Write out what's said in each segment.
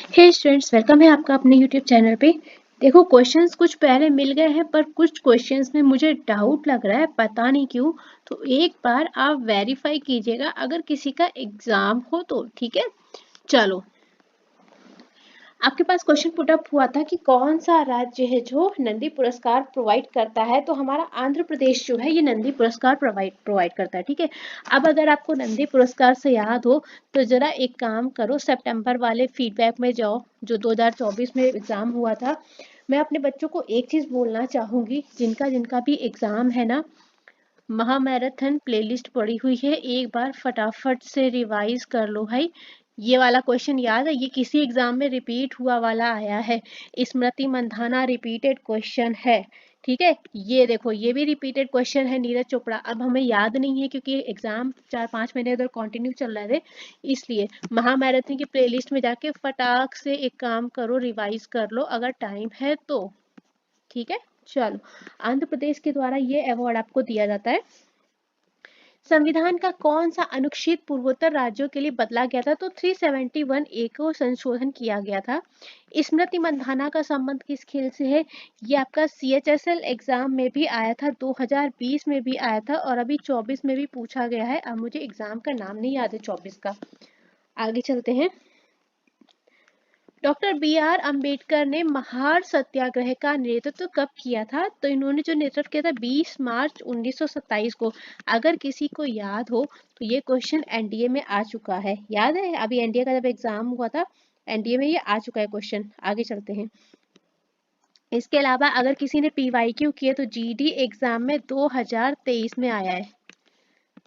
हे students, welcome है आपका अपने यूट्यूब चैनल पे। देखो, क्वेश्चंस कुछ पहले मिल गए हैं पर कुछ क्वेश्चंस में मुझे डाउट लग रहा है, पता नहीं क्यों। तो एक बार आप वेरीफाई कीजिएगा अगर किसी का एग्जाम हो तो। ठीक है, चलो। आपके पास क्वेश्चन पुट अप हुआ था कि कौन सा राज्य है जो नंदी पुरस्कार प्रोवाइड करता है। तो हमारा आंध्र प्रदेश जो है ये नंदी पुरस्कार प्रोवाइड करता है। ठीक है, अब अगर आपको नंदी पुरस्कार से याद हो तो जरा एक काम करो, सितंबर वाले फीडबैक में जाओ जो 2024 में एग्जाम हुआ था। मैं अपने बच्चों को एक चीज बोलना चाहूंगी, जिनका जिनका भी एग्जाम है ना, महामैराथन प्लेलिस्ट पड़ी हुई है, एक बार फटाफट से रिवाइज कर लो भाई। ये वाला क्वेश्चन याद है, ये किसी एग्जाम में रिपीट हुआ वाला आया है। स्मृति मंधाना रिपीटेड क्वेश्चन है। ठीक है, ये देखो, ये भी रिपीटेड क्वेश्चन है, नीरज चोपड़ा। अब हमें याद नहीं है क्योंकि एग्जाम 4-5 महीने उधर कंटिन्यू चल रहे थे, इसलिए महामैराथन की प्लेलिस्ट में जाके फटाक से एक काम करो, रिवाइज कर लो अगर टाइम है तो। ठीक है, चलो। आंध्र प्रदेश के द्वारा ये अवार्ड आपको दिया जाता है। संविधान का कौन सा अनुच्छेद पूर्वोत्तर राज्यों के लिए बदला गया था? तो 371 ए को संशोधन किया गया था। स्मृति मंधाना का संबंध किस खेल से है? ये आपका CHSL एग्जाम में भी आया था, 2020 में भी आया था और अभी 24 में भी पूछा गया है। अब मुझे एग्जाम का नाम नहीं याद है 24 का। आगे चलते हैं। डॉक्टर BR अंबेडकर ने महार सत्याग्रह का नेतृत्व कब किया था? तो इन्होंने जो नेतृत्व किया था 20 मार्च 1927 को। अगर किसी को याद हो तो ये क्वेश्चन एनडीए में आ चुका है। याद है, अभी एनडीए का जब एग्जाम हुआ था, एनडीए में ये आ चुका है क्वेश्चन। आगे चलते हैं। इसके अलावा अगर किसी ने PYQ किया तो GD एग्जाम में 2023 में आया है।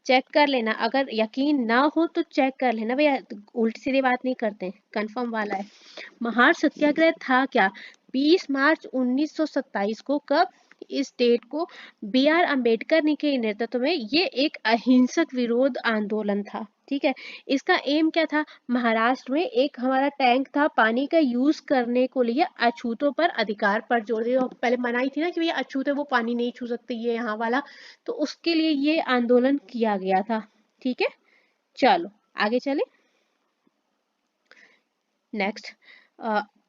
चेक कर लेना, अगर यकीन ना हो तो चेक कर लेना भैया, उल्टी सीधी बात नहीं करते, कंफर्म वाला है। महार सत्याग्रह था क्या? 20 मार्च 1927 को। कब? इस डेट को BR अंबेडकर ने के नेतृत्व में ये एक अहिंसक विरोध आंदोलन था। ठीक है, इसका एम क्या था? महाराष्ट्र में एक हमारा टैंक था, पानी का यूज करने को लिए अछूतों पर अधिकार पर जोर दिया। पहले मनाई थी ना कि ये अछूत है, वो पानी नहीं छू सकते, ये यहाँ वाला। तो उसके लिए ये आंदोलन किया गया था। ठीक है, चलो आगे चले। नेक्स्ट,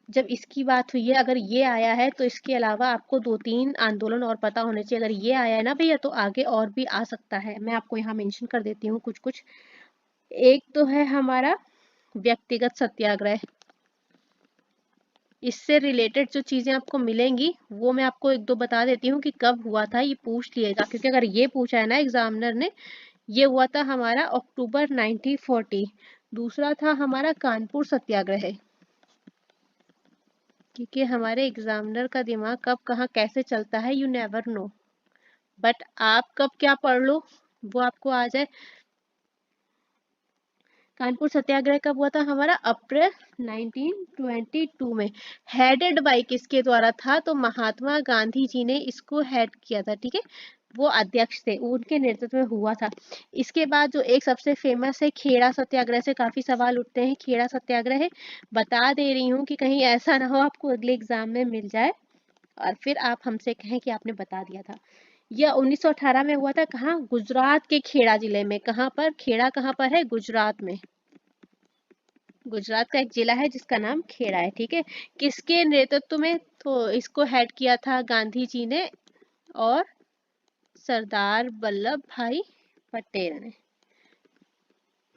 जब इसकी बात हुई है, अगर ये आया है तो इसके अलावा आपको 2-3 आंदोलन और पता होने चाहिए। अगर ये आया है ना भैया तो आगे और भी आ सकता है। मैं आपको यहाँ मेंशन कर देती हूँ कुछ कुछ। एक तो है हमारा व्यक्तिगत सत्याग्रह। इससे रिलेटेड जो चीजें आपको मिलेंगी वो मैं आपको एक दो बता देती हूँ कि कब हुआ था, ये पूछ लिएगा क्योंकि अगर ये पूछा है ना एग्जामिनर ने। ये हुआ था हमारा अक्टूबर 1940। दूसरा था हमारा कानपुर सत्याग्रह, क्योंकि हमारे एग्जामिनर का दिमाग कब कहाँ कैसे चलता है, यू नेवर नो। बट आप कब क्या पढ़ लो वो आपको आ जाए। कानपुर सत्याग्रह कब हुआ था हमारा? अप्रैल 1922 में। हेडेड बाय किसके द्वारा था? तो महात्मा गांधी जी ने इसको हेड किया था। ठीक है, वो अध्यक्ष थे, उनके नेतृत्व में हुआ था। इसके बाद जो एक सबसे फेमस है खेड़ा सत्याग्रह, से काफी सवाल उठते हैं। खेड़ा सत्याग्रह बता दे रही हूँ कि कहीं ऐसा ना हो आपको अगले एग्जाम में मिल जाए और फिर आप हमसे कहें कि आपने बता दिया था। यह 1918 में हुआ था। कहाँ? गुजरात के खेड़ा जिले में। कहाँ पर? खेड़ा कहाँ पर है? गुजरात में। गुजरात का एक जिला है जिसका नाम खेड़ा है। ठीक है, किसके नेतृत्व में? तो इसको हेड किया था गांधी जी ने और सरदार वल्लभ भाई पटेल ने।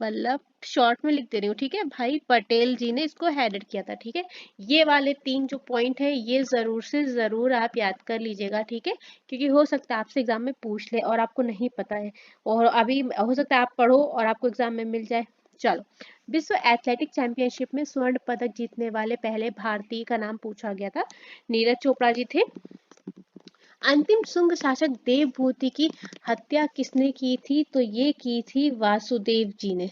वल्लभ शॉर्ट में लिख दे रही हूँ, ठीक है, भाई पटेल जी ने इसको हेडेड किया था। ठीक है, ये वाले 3 जो पॉइंट है ये जरूर से जरूर आप याद कर लीजिएगा। ठीक है, क्योंकि हो सकता है आपसे एग्जाम में पूछ ले और आपको नहीं पता है, और अभी हो सकता है आप पढ़ो और आपको एग्जाम में मिल जाए। चलो, विश्व एथलेटिक चैंपियनशिप में स्वर्ण पदक जीतने वाले पहले भारतीय का नाम पूछा गया था। नीरज चोपड़ा जी थे। अंतिम शुंग शासक देवभूति की हत्या किसने की थी? तो ये की थी वासुदेव जी ने।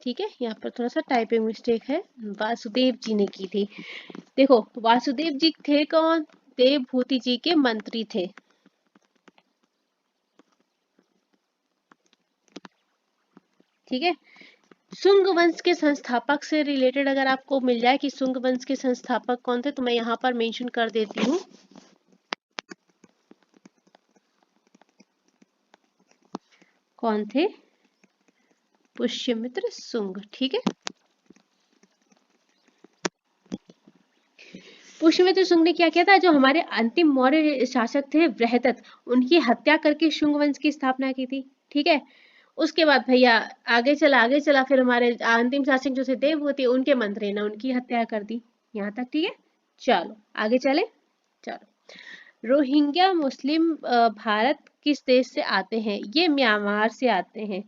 ठीक है, यहाँ पर थोड़ा सा टाइपिंग मिस्टेक है, वासुदेव जी ने की थी। देखो, वासुदेव जी थे कौन? देवभूति जी के मंत्री थे। ठीक है, शुंग वंश के संस्थापक से रिलेटेड अगर आपको मिल जाए कि शुंग वंश के संस्थापक कौन थे, तो मैं यहाँ पर मेंशन कर देती हूँ। कौन थे? पुष्यमित्र शुंग। ठीक है, पुष्यमित्र शुंग ने क्या किया था, जो हमारे अंतिम मौर्य शासक थे बृहदत्त, उनकी हत्या करके शुंग वंश की स्थापना की थी। ठीक है, उसके बाद भैया आगे चला फिर हमारे अंतिम शासक जो थे देववती, उनके मंत्री ने उनकी हत्या कर दी। यहाँ तक ठीक है। चलो आगे चले। चलो, रोहिंग्या मुस्लिम भारत किस देश से आते हैं? ये म्यांमार से आते हैं।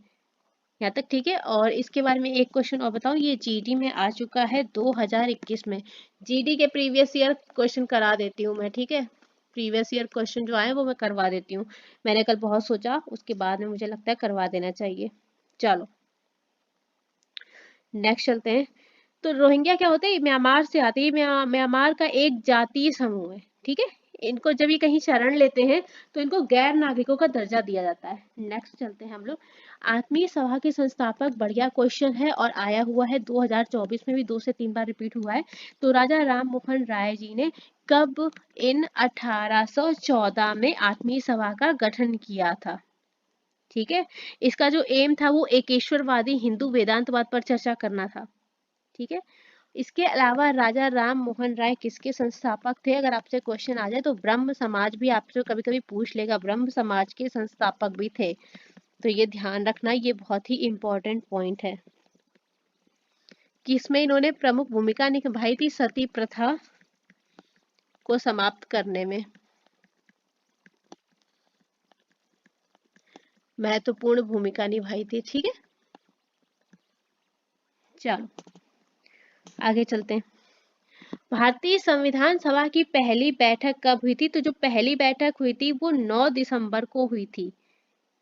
यहाँ तक ठीक है। और इसके बारे में एक क्वेश्चन और बताऊं, ये जीडी में आ चुका है 2021 में। जीडी के प्रीवियस ईयर क्वेश्चन करा देती हूँ मैं, ठीक है। प्रीवियस ईयर क्वेश्चन जो आए वो मैं करवा देती हूँ। मैंने कल बहुत सोचा, उसके बाद में मुझे लगता है करवा देना चाहिए। चलो नेक्स्ट चलते हैं। तो रोहिंग्या क्या होते हैं? म्यांमार से आते हैं। म्यांमार का एक जातीय समूह है। ठीक है, इनको जब ये कहीं शरण लेते हैं तो इनको गैर नागरिकों का दर्जा दिया जाता है। नेक्स्ट चलते हैं हम लोग। आत्मीय सभा के संस्थापक, बढ़िया क्वेश्चन है और आया हुआ है 2024 में भी 2 से 3 बार रिपीट हुआ है। तो राजा राम मोहन राय जी ने कब इन 1814 में आत्मीय सभा का गठन किया था? ठीक है, इसका जो एम था वो एकेश्वरवादी हिंदू वेदांतवाद पर चर्चा करना था। ठीक है, इसके अलावा राजा राम मोहन राय किसके संस्थापक थे? अगर आपसे क्वेश्चन आ जाए तो ब्रह्म समाज भी आपसे कभी कभी पूछ लेगा, ब्रह्म समाज के संस्थापक भी थे। तो ये ध्यान रखना, ये बहुत ही इंपॉर्टेंट पॉइंट है कि इसमें इन्होंने प्रमुख भूमिका निभाई थी सती प्रथा को समाप्त करने में। महत्वपूर्ण भूमिका निभाई थी। ठीक है, चलो आगे चलते हैं। भारतीय संविधान सभा की पहली बैठक कब हुई थी? तो जो पहली बैठक हुई थी वो 9 दिसंबर को हुई थी।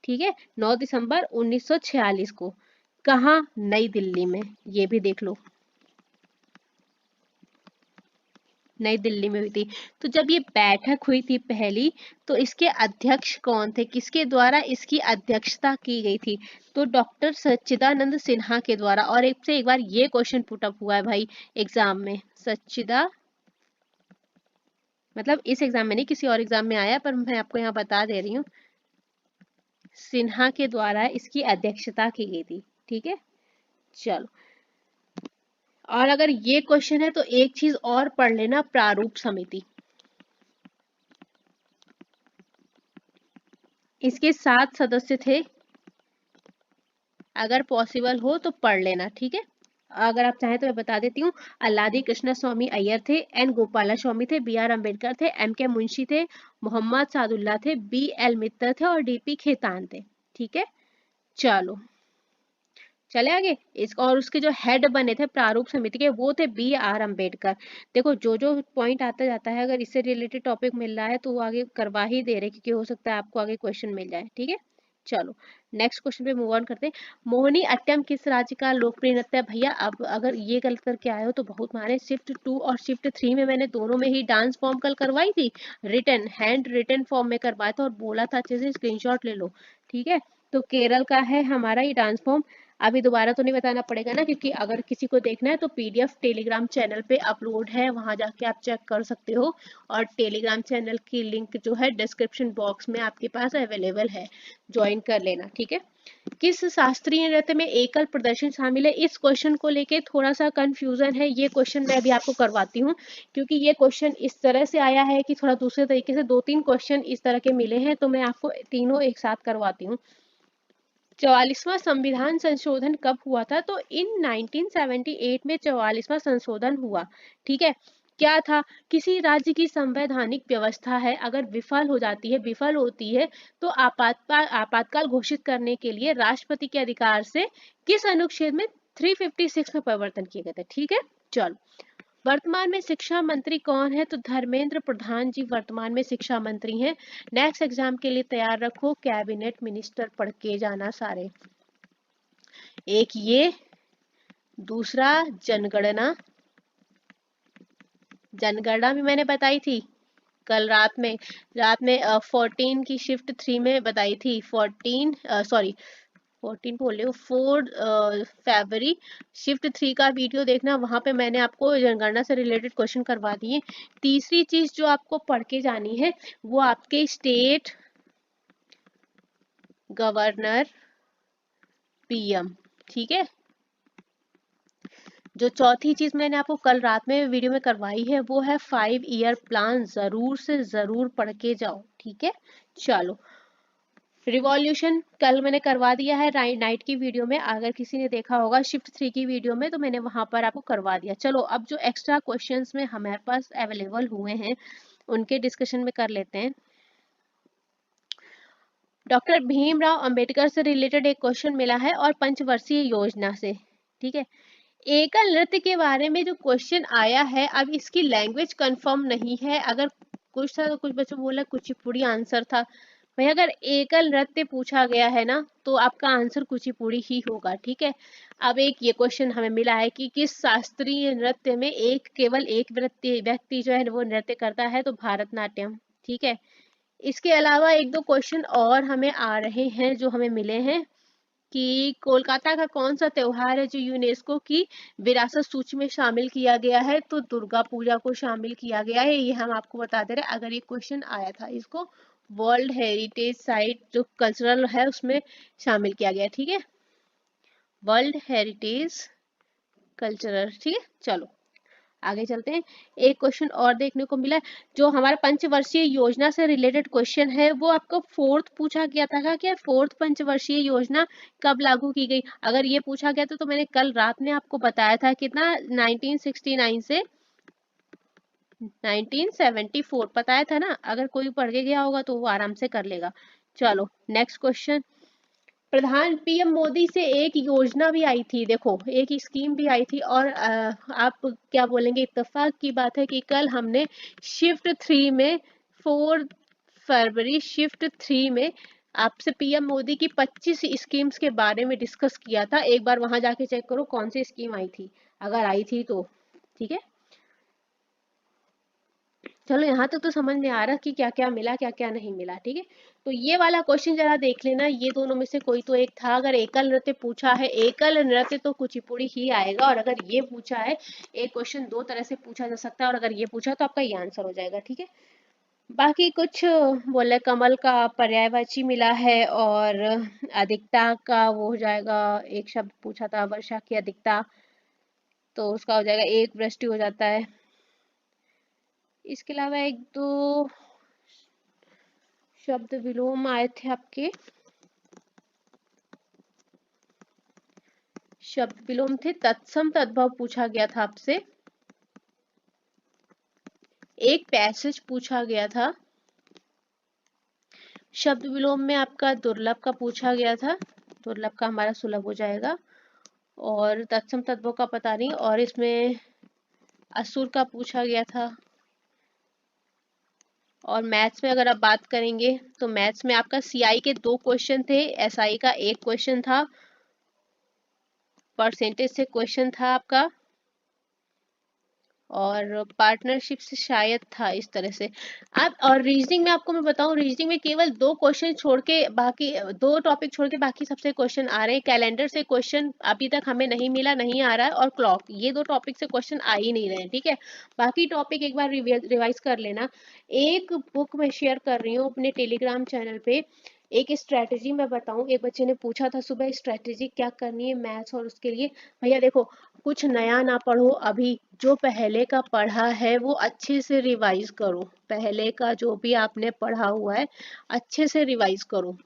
ठीक है, 9 दिसंबर 1946 को। कहाँ? नई दिल्ली में। ये भी देख लो, नई दिल्ली में हुई थी। तो जब ये बैठक हुई थी पहली, तो इसके अध्यक्ष कौन थे? किसके द्वारा इसकी अध्यक्षता की गई थी? तो डॉक्टर सच्चिदानंद सिन्हा के द्वारा। और एक बार ये क्वेश्चन पुट अप हुआ है भाई एग्जाम में, मतलब इस एग्जाम में नहीं, किसी और एग्जाम में आया, पर मैं आपको यहाँ बता दे रही हूँ, सिन्हा के द्वारा इसकी अध्यक्षता की गई थी। ठीक है, चलो। और अगर ये क्वेश्चन है तो एक चीज और पढ़ लेना, प्रारूप समिति। इसके 7 सदस्य थे, अगर पॉसिबल हो तो पढ़ लेना। ठीक है, अगर आप चाहें तो मैं बता देती हूँ। अल्लादी कृष्ण स्वामी अय्यर थे, एन गोपाला स्वामी थे, बी आर अम्बेडकर थे, एम के मुंशी थे, मोहम्मद सादुल्ला थे, बी एल मित्तर थे और डीपी खेतान थे। ठीक है, चलो चले आगे। इसका और उसके जो हेड बने थे प्रारूप समिति के, वो थे बी आर अम्बेडकर। देखो जो जो पॉइंट आता जाता है, अगर इससे रिलेटेड टॉपिक मिल रहा है तो वो आगे करवा ही दे रहे, क्योंकि हो सकता है आपको आगे क्वेश्चन मिल जाए। ठीक है, चलो नेक्स्ट क्वेश्चन पे मूव ऑन करते हैं। मोहिनी अट्टम किस राज्य का लोकप्रिय नृत्य है? भैया अब अगर ये गलत करके आए हो तो बहुत मारे। शिफ्ट 2 और शिफ्ट 3 में मैंने दोनों में ही डांस फॉर्म कल करवाई थी, रिटन हैंड रिटन फॉर्म में करवाया था और बोला था अच्छे से स्क्रीनशॉट ले लो। ठीक है, तो केरल का है हमारा ये डांस फॉर्म। अभी दोबारा तो नहीं बताना पड़ेगा ना, क्योंकि अगर किसी को देखना है तो पीडीएफ टेलीग्राम चैनल पे अपलोड है, वहां जाके आप चेक कर सकते हो। और टेलीग्राम चैनल की लिंक जो है डिस्क्रिप्शन बॉक्स में आपके पास अवेलेबल है, ज्वाइन कर लेना। ठीक है, किस शास्त्रीय नृत्य में एकल प्रदर्शन शामिल है? इस क्वेश्चन को लेके थोड़ा सा कंफ्यूजन है। ये क्वेश्चन मैं अभी आपको करवाती हूँ, क्योंकि ये क्वेश्चन इस तरह से आया है कि थोड़ा दूसरे तरीके से 2-3 क्वेश्चन इस तरह के मिले हैं, तो मैं आपको तीनों एक साथ करवाती हूँ। 44वां संविधान संशोधन कब हुआ था? तो इन 1978 में 44वां संशोधन हुआ। ठीक है, क्या था? किसी राज्य की संवैधानिक व्यवस्था है, अगर विफल होती है तो आपातकाल घोषित करने के लिए राष्ट्रपति के अधिकार से किस अनुच्छेद में 356 में परिवर्तन किए गए थे। ठीक है, चलो वर्तमान में शिक्षा मंत्री कौन है? तो धर्मेंद्र प्रधान जी वर्तमान में शिक्षा मंत्री हैं। नेक्स्ट एग्जाम के लिए तैयार रखो, कैबिनेट मिनिस्टर पढ़ के जाना सारे। एक ये, दूसरा जनगणना। जनगणना भी मैंने बताई थी कल रात में 14 की शिफ्ट 3 में बताई थी। 14 बोल रहे हो, 4 फरवरी शिफ्ट 3 का वीडियो देखना, वहां पे मैंने आपको जनगणना से रिलेटेड क्वेश्चन करवा दिए। तीसरी चीज जो आपको पढ़ के जानी है वो आपके स्टेट गवर्नर पीएम। ठीक है, जो चौथी चीज मैंने आपको कल रात में वीडियो में करवाई है वो है 5 ईयर प्लान, जरूर से जरूर पढ़ के जाओ, ठीक है। चलो, रिवॉल्यूशन कल मैंने करवा दिया है नाइट की वीडियो में, अगर किसी ने देखा होगा शिफ्ट 3 की वीडियो में तो मैंने वहां पर आपको करवा दिया। चलो अब जो एक्स्ट्रा क्वेश्चंस में हमारे पास अवेलेबल हुए हैं उनके डिस्कशन में कर लेते हैं। डॉक्टर भीमराव अंबेडकर से रिलेटेड एक क्वेश्चन मिला है और पंचवर्षीय योजना से, ठीक है। एकल नृत्य के बारे में जो क्वेश्चन आया है, अब इसकी लैंग्वेज कंफर्म नहीं है, अगर कुछ था तो कुछ बच्चों बोला कुचिपुड़ी आंसर था। भाई अगर एकल नृत्य पूछा गया है ना तो आपका आंसर कुचिपुड़ी ही होगा, ठीक है। अब एक ये क्वेश्चन हमें मिला है कि किस शास्त्रीय नृत्य में केवल एक व्यक्ति जो है वो नृत्य करता है, तो भरतनाट्यम, ठीक है। इसके अलावा एक दो क्वेश्चन और हमें आ रहे हैं जो हमें मिले हैं कि कोलकाता का कौन सा त्योहार है जो यूनेस्को की विरासत सूची में शामिल किया गया है, तो दुर्गा पूजा को शामिल किया गया है, ये हम आपको बता दे रहे हैं। अगर ये क्वेश्चन आया था, इसको वर्ल्ड हेरिटेज साइट जो कल्चरल है उसमें शामिल किया गया, ठीक है, वर्ल्ड हेरिटेज कल्चरल, ठीक है। चलो आगे चलते हैं। एक क्वेश्चन और देखने को मिला जो हमारा पंचवर्षीय योजना से रिलेटेड क्वेश्चन है, वो आपको फोर्थ पूछा गया था कि फोर्थ पंचवर्षीय योजना कब लागू की गई। अगर ये पूछा गया तो मैंने कल रात में आपको बताया था कितना 1969 से 1974 बताया था ना, अगर कोई पढ़ के गया होगा तो वो आराम से कर लेगा। चलो नेक्स्ट क्वेश्चन। प्रधान पीएम मोदी से एक योजना भी आई थी, देखो एक स्कीम भी आई थी, और आप क्या बोलेंगे, इत्तेफाक की बात है कि कल हमने शिफ्ट 3 में 4 फरवरी शिफ्ट 3 में आपसे पीएम मोदी की 25 स्कीम्स के बारे में डिस्कस किया था। एक बार वहां जाके चेक करो कौन सी स्कीम आई थी, अगर आई थी तो, ठीक है। चलो यहाँ तक तो समझ में आ रहा कि क्या क्या मिला क्या क्या नहीं मिला, ठीक है। तो ये वाला क्वेश्चन जरा देख लेना, ये दोनों में से कोई तो एक था। अगर एकल नृत्य पूछा है, एकल नृत्य तो कुचिपुड़ी ही आएगा, और अगर ये पूछा है, एक क्वेश्चन दो तरह से पूछा जा सकता है, और अगर ये पूछा तो आपका ये आंसर हो जाएगा, ठीक है। बाकी कुछ बोले कमल का पर्यायवाची मिला है, और अधिकता का वो हो जाएगा, एक शब्द पूछा था वर्षा की अधिकता, तो उसका हो जाएगा एक वृष्टि हो जाता है। इसके अलावा एक दो शब्द विलोम आए थे आपके, शब्द विलोम थे, तत्सम तद्भव पूछा गया था आपसे, एक पैसेज पूछा गया था, शब्द विलोम में आपका दुर्लभ का पूछा गया था, दुर्लभ का हमारा सुलभ हो जाएगा, और तत्सम तद्भव का पता नहीं, और इसमें असुर का पूछा गया था। और मैथ्स में अगर आप बात करेंगे तो मैथ्स में आपका सीआई के 2 क्वेश्चन थे, एसआई का 1 क्वेश्चन था, परसेंटेज से क्वेश्चन था आपका, और पार्टनरशिप से शायद था, इस तरह से आप। और रीजनिंग में आपको मैं बताऊं, रीजनिंग में केवल 2 क्वेश्चन छोड़ के बाकी 2 टॉपिक छोड़ के बाकी सबसे क्वेश्चन आ रहे हैं। कैलेंडर से क्वेश्चन अभी तक हमें नहीं मिला, नहीं आ रहा है, और क्लॉक, ये 2 टॉपिक से क्वेश्चन आ ही नहीं रहे हैं, ठीक है। बाकी टॉपिक एक बार रिवाइज कर लेना। एक बुक मैं शेयर कर रही हूँ अपने टेलीग्राम चैनल पे, एक स्ट्रेटेजी मैं बताऊं, एक बच्चे ने पूछा था सुबह स्ट्रेटेजी क्या करनी है मैथ्स और उसके लिए। भैया देखो, कुछ नया ना पढ़ो, अभी जो पहले का पढ़ा है वो अच्छे से रिवाइज करो, पहले का जो भी आपने पढ़ा हुआ है अच्छे से रिवाइज करो,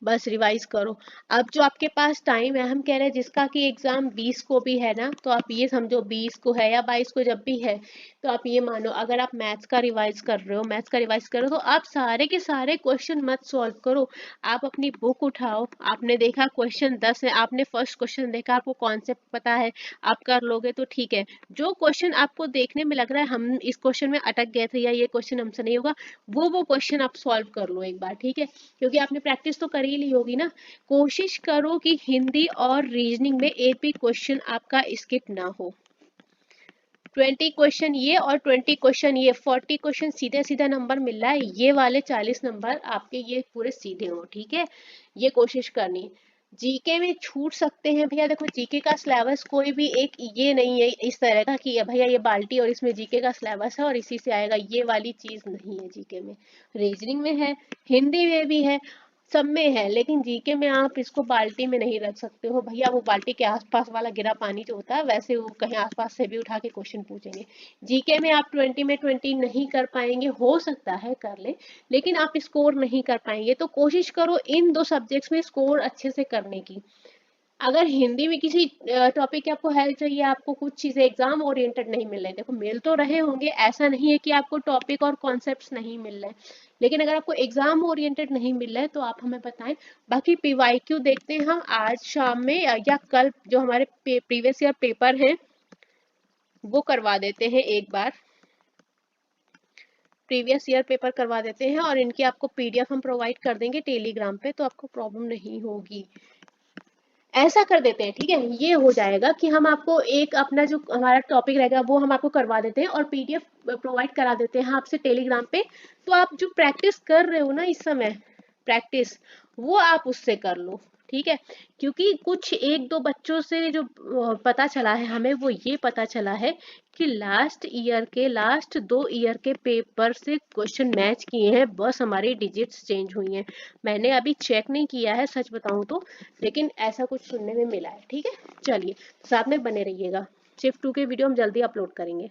बस रिवाइज करो। अब जो आपके पास टाइम है, हम कह रहे हैं जिसका कि एग्जाम 20 को भी है ना, तो आप ये समझो 20 को है या 22 को जब भी है, तो आप ये मानो अगर आप मैथ्स का रिवाइज कर रहे हो, मैथ्स का रिवाइज करो, तो आप सारे के सारे क्वेश्चन मत सॉल्व करो, आप अपनी बुक उठाओ, आपने देखा क्वेश्चन 10 है, आपने फर्स्ट क्वेश्चन देखा, आपको कॉन्सेप्ट पता है, आप कर लोगे तो ठीक है। जो क्वेश्चन आपको देखने में लग रहा है हम इस क्वेश्चन में अटक गए थे या ये क्वेश्चन हमसे नहीं होगा, वो क्वेश्चन आप सॉल्व कर लो एक बार, ठीक है, क्योंकि आपने प्रैक्टिस तो करी ली होगी ना। कोशिश करो कि हिंदी और रीजनिंग में एक भी क्वेश्चन आपका स्किप ना हो। 20 क्वेश्चन ये और 20 क्वेश्चन ये, 40 क्वेश्चन सीधे सीधा नंबर मिल रहा है, ये वाले 40 नंबर आपके ये पूरे सीधे हो, ठीक है, ये कोशिश करनी। जीके में छूट सकते हैं भैया, देखो जीके का सिलेबस कोई भी एक ये नहीं है इस तरह का कि भैया ये बाल्टी और इसमें जीके का सिलेबस है और इसी से आएगा, ये वाली चीज नहीं है जीके में। रीजनिंग में है, हिंदी में भी है, सब में है, लेकिन जीके में आप इसको बाल्टी में नहीं रख सकते हो भैया, वो बाल्टी के आसपास वाला गिरा पानी जो होता है वैसे वो कहीं आसपास से भी उठा के क्वेश्चन पूछेंगे। जीके में आप 20 में 20 नहीं कर पाएंगे, हो सकता है कर ले, लेकिन आप स्कोर नहीं कर पाएंगे। तो कोशिश करो इन 2 सब्जेक्ट्स में स्कोर अच्छे से करने की। अगर हिंदी में किसी टॉपिक की आपको हेल्प चाहिए, आपको कुछ चीजें एग्जाम ओरिएंटेड नहीं मिल रहे, देखो मिल तो रहे होंगे, ऐसा नहीं है कि आपको टॉपिक और कॉन्सेप्ट्स नहीं मिल रहे, लेकिन अगर आपको एग्जाम ओरिएंटेड नहीं मिल रहा है तो आप हमें बताएं। बाकी पीवाईक्यू देखते हैं हम आज शाम में या कल, जो हमारे प्रीवियस ईयर पेपर हैं वो करवा देते हैं एक बार, प्रीवियस ईयर पेपर करवा देते हैं, और इनकी आपको पीडीएफ हम प्रोवाइड कर देंगे टेलीग्राम पे, तो आपको प्रॉब्लम नहीं होगी। ऐसा कर देते हैं, ठीक है, ये हो जाएगा कि हम आपको एक अपना जो हमारा टॉपिक रहेगा वो हम आपको करवा देते हैं और पीडीएफ प्रोवाइड करा देते हैं आपसे टेलीग्राम पे। तो आप जो प्रैक्टिस कर रहे हो ना इस समय, प्रैक्टिस वो आप उससे कर लो, ठीक है। क्योंकि कुछ एक दो बच्चों से जो पता चला है हमें, वो ये पता चला है कि लास्ट ईयर के, लास्ट 2 ईयर के पेपर से क्वेश्चन मैच किए हैं, बस हमारी डिजिट्स चेंज हुई हैं। मैंने अभी चेक नहीं किया है सच बताऊं तो, लेकिन ऐसा कुछ सुनने में मिला है, ठीक है। चलिए साथ में बने रहिएगा, शिफ्ट 2 के वीडियो हम जल्दी अपलोड करेंगे।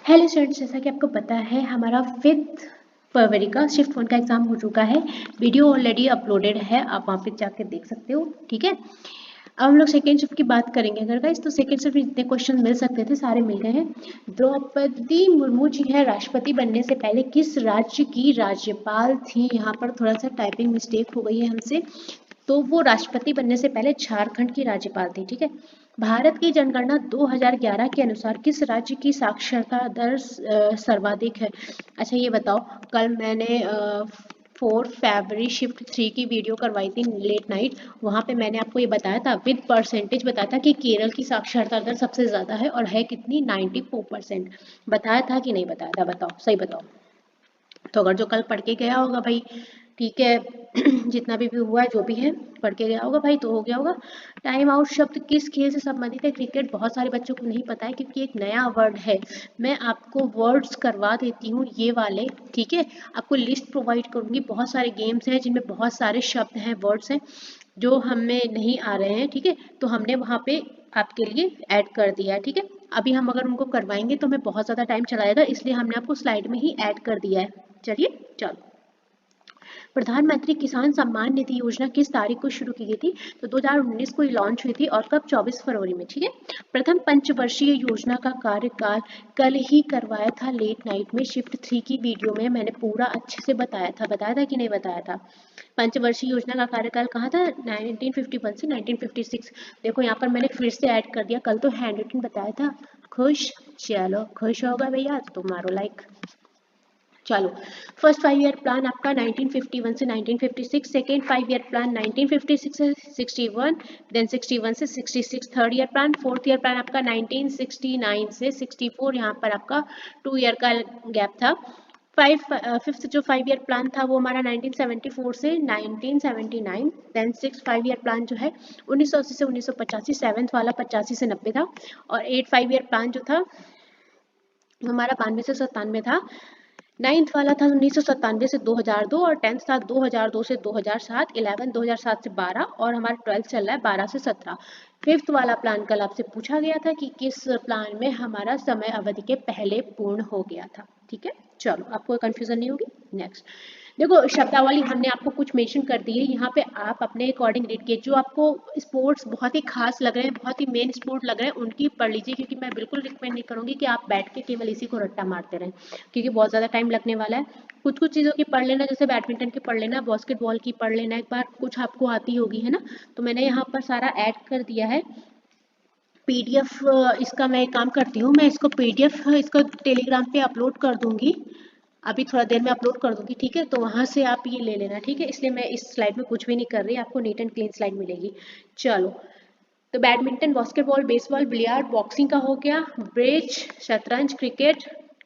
हेलो स्टूडेंट्स, जैसा कि आपको पता है हमारा 5 फरवरी का शिफ्ट 1 का एग्जाम हो चुका है। वीडियो ऑलरेडी अपलोडेड है, आप वहाँ पे जाके देख सकते हो, ठीक है। अब हम लोग सेकेंड शिफ्ट की बात करेंगे अगर गाइस, तो सेकेंड शिफ्ट में जितने क्वेश्चन मिल सकते थे सारे मिल गए हैं। द्रौपदी मुर्मू जी है राष्ट्रपति बनने से पहले किस राज्य की राज्यपाल थी? यहाँ पर थोड़ा सा टाइपिंग मिस्टेक हो गई है हमसे, तो वो राष्ट्रपति बनने से पहले झारखंड की राज्यपाल थी, ठीक है। भारत की जनगणना 2011 के अनुसार किस राज्य की साक्षरता दर सर्वाधिक है? अच्छा ये बताओ, कल मैंने 4 फरवरी शिफ्ट 3 की वीडियो करवाई थी लेट नाइट, वहां पे मैंने आपको ये बताया था, विद परसेंटेज बताया था कि केरल की साक्षरता दर सबसे ज्यादा है और है कितनी, 94%। बताया था कि नहीं बताया था, बताओ सही बताओ। तो अगर जो कल पढ़ के गया होगा भाई, ठीक है, जितना भी हुआ है जो भी है पढ़ के गया होगा भाई तो हो गया होगा। टाइम आउट शब्द किस खेल से संबंधित है? क्रिकेट। बहुत सारे बच्चों को नहीं पता है क्योंकि एक नया वर्ड है, मैं आपको वर्ड्स करवा देती हूँ ये वाले, ठीक है। आपको लिस्ट प्रोवाइड करूंगी, बहुत सारे गेम्स हैं जिनमें बहुत सारे शब्द हैं, वर्ड्स हैं जो हमें नहीं आ रहे हैं, ठीक है, तो हमने वहाँ पे आपके लिए ऐड कर दिया है, ठीक है। अभी हम अगर उनको करवाएंगे तो हमें बहुत ज़्यादा टाइम चला जाएगा, इसलिए हमने आपको स्लाइड में ही ऐड कर दिया है। चलिए चलो, प्रधानमंत्री किसान सम्मान निधि योजना किस तारीख को शुरू की गई थी? तो 2019 को लॉन्च हुई थी, और कब? 24 फरवरी में, ठीक है। प्रथम पंचवर्षीय योजना का कार्यकाल कल ही करवाया था लेट नाइट में, शिफ्ट 3 की वीडियो में मैंने पूरा अच्छे से बताया था कि नहीं बताया था? पंचवर्षीय योजना का कार्यकाल कहा था? 1951 से 1956। देखो यहाँ पर मैंने फिर से ऐड कर दिया, कल तो हैंड रिटन बताया था। खुश? चलो खुश होगा भैया तो मारो लाइक। चलो, फर्स्ट 5 ईयर प्लान आपका 1951 से 1956, सेकेंड 5 ईयर प्लान 1956 से 61, देन 61 से 66 third year plan, fourth year plan आपका 1969 से 64, यहाँ पर आपका 2 ईयर का गैप था। फिफ्थ जो 5 ईयर प्लान था वो हमारा 1974 से 1979, देन 5 ईयर प्लान जो है 1980 से 1985, सेवेंथ वाला 85 से 90 था, और 5 ईयर प्लान जो था हमारा 92 से 97 था। नाइन्थ वाला था 1997 से 2002, और 10th था 2002 से 2007, 11 2007 से 12, और हमारा 12th चल रहा है 12 से 17। फिफ्थ वाला प्लान कल आपसे पूछा गया था कि किस प्लान में हमारा समय अवधि के पहले पूर्ण हो गया था, ठीक है। चलो, आपको कंफ्यूजन नहीं होगी। नेक्स्ट देखो, शब्दावली हमने आपको कुछ मेंशन कर दी है, यहाँ पे आप अपने अकॉर्डिंग रीड किए, जो आपको स्पोर्ट्स बहुत ही खास लग रहे हैं, बहुत ही मेन स्पोर्ट लग रहे हैं, उनकी पढ़ लीजिए, क्योंकि मैं बिल्कुल रिकमेंड नहीं करूंगी कि आप बैठ के केवल इसी को रट्टा मारते रहें, क्योंकि बहुत ज़्यादा टाइम लगने वाला है। कुछ कुछ चीज़ों की पढ़ लेना, जैसे बैडमिंटन की पढ़ लेना, बास्केटबॉल की पढ़ लेना, एक बार कुछ आपको आती होगी, है ना। तो मैंने यहाँ पर सारा ऐड कर दिया है पीडीएफ। इसका मैं एक काम करती हूँ, मैं इसको पीडीएफ इसको टेलीग्राम पे अपलोड कर दूंगी, अभी थोड़ा देर में अपलोड कर दूंगी, ठीक है। तो वहां से आप ये ले लेना, ठीक है। इसलिए मैं इस स्लाइड में कुछ भी नहीं कर रही, आपको नीट एंड क्लीन स्लाइड मिलेगी। चलो, तो badminton, basketball, baseball, billiard, boxing का हो गया, ब्रिज, शतरंज, क्रिकेट,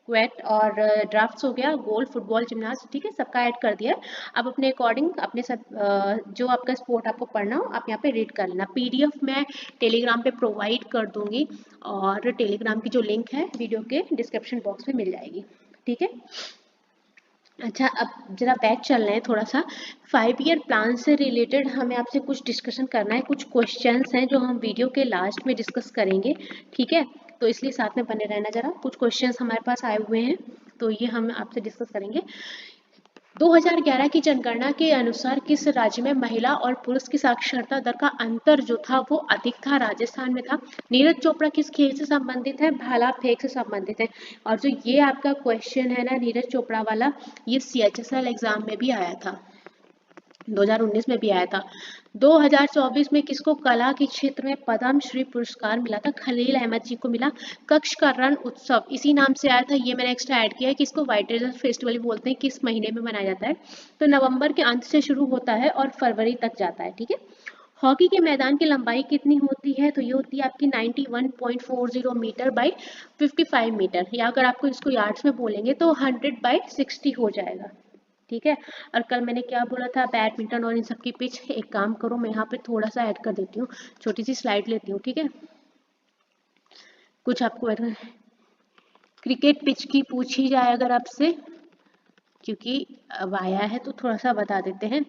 क्वेट और ड्राफ्ट्स हो गया, गोल्फ, फुटबॉल, जिम्नास्ट, ठीक है, सबका ऐड कर दिया है। आप अपने अकॉर्डिंग अपने सब जो आपका स्पोर्ट आपको पढ़ना हो आप यहाँ पे रीड कर लेना। पीडीएफ मैं टेलीग्राम पे प्रोवाइड कर दूंगी, और टेलीग्राम की जो लिंक है वीडियो के डिस्क्रिप्शन बॉक्स में मिल जाएगी, ठीक है। अच्छा, अब जरा बैक चल रहे हैं थोड़ा सा। 5 ईयर प्लान से रिलेटेड हमें आपसे कुछ डिस्कशन करना है, कुछ क्वेश्चंस हैं जो हम वीडियो के लास्ट में डिस्कस करेंगे, ठीक है? तो इसलिए साथ में बने रहना जरा। कुछ क्वेश्चंस हमारे पास आए हुए हैं, तो ये हम आपसे डिस्कस करेंगे। 2011 की जनगणना के अनुसार किस राज्य में महिला और पुरुष की साक्षरता दर का अंतर जो था वो अधिक था? राजस्थान में था। नीरज चोपड़ा किस खेल से संबंधित है? भाला फेंक से संबंधित है। और जो ये आपका क्वेश्चन है ना नीरज चोपड़ा वाला, ये CHSL एग्जाम में भी आया था, 2019 में भी आया था। 2024 में किसको कला के क्षेत्र में पद्म श्री पुरस्कार मिला था? खलील अहमद जी को मिला। कक्ष का रण उत्सव इसी नाम से आया था, ये मैंने एक्स्ट्रा ऐड किया है कि इसको व्हाइट डेजर्ट फेस्टिवल भी बोलते हैं। किस महीने में मनाया जाता है? तो नवंबर के अंत से शुरू होता है और फरवरी तक जाता है, ठीक है? हॉकी के मैदान की लंबाई कितनी होती है? तो ये होती है आपकी 91.40 मीटर बाई 55 मीटर, या अगर आपको इसको यार्ड्स में बोलेंगे तो 100/60 हो जाएगा, ठीक है? और कल मैंने क्या बोला था, बैडमिंटन और इन सब की पिच। एक काम करो, मैं यहाँ पे थोड़ा सा ऐड कर देती हूँ, छोटी सी स्लाइड लेती हूँ, ठीक है? कुछ आपको क्रिकेट पिच की पूछी जाए अगर आपसे, क्योंकि अब आया है तो थोड़ा सा बता देते हैं।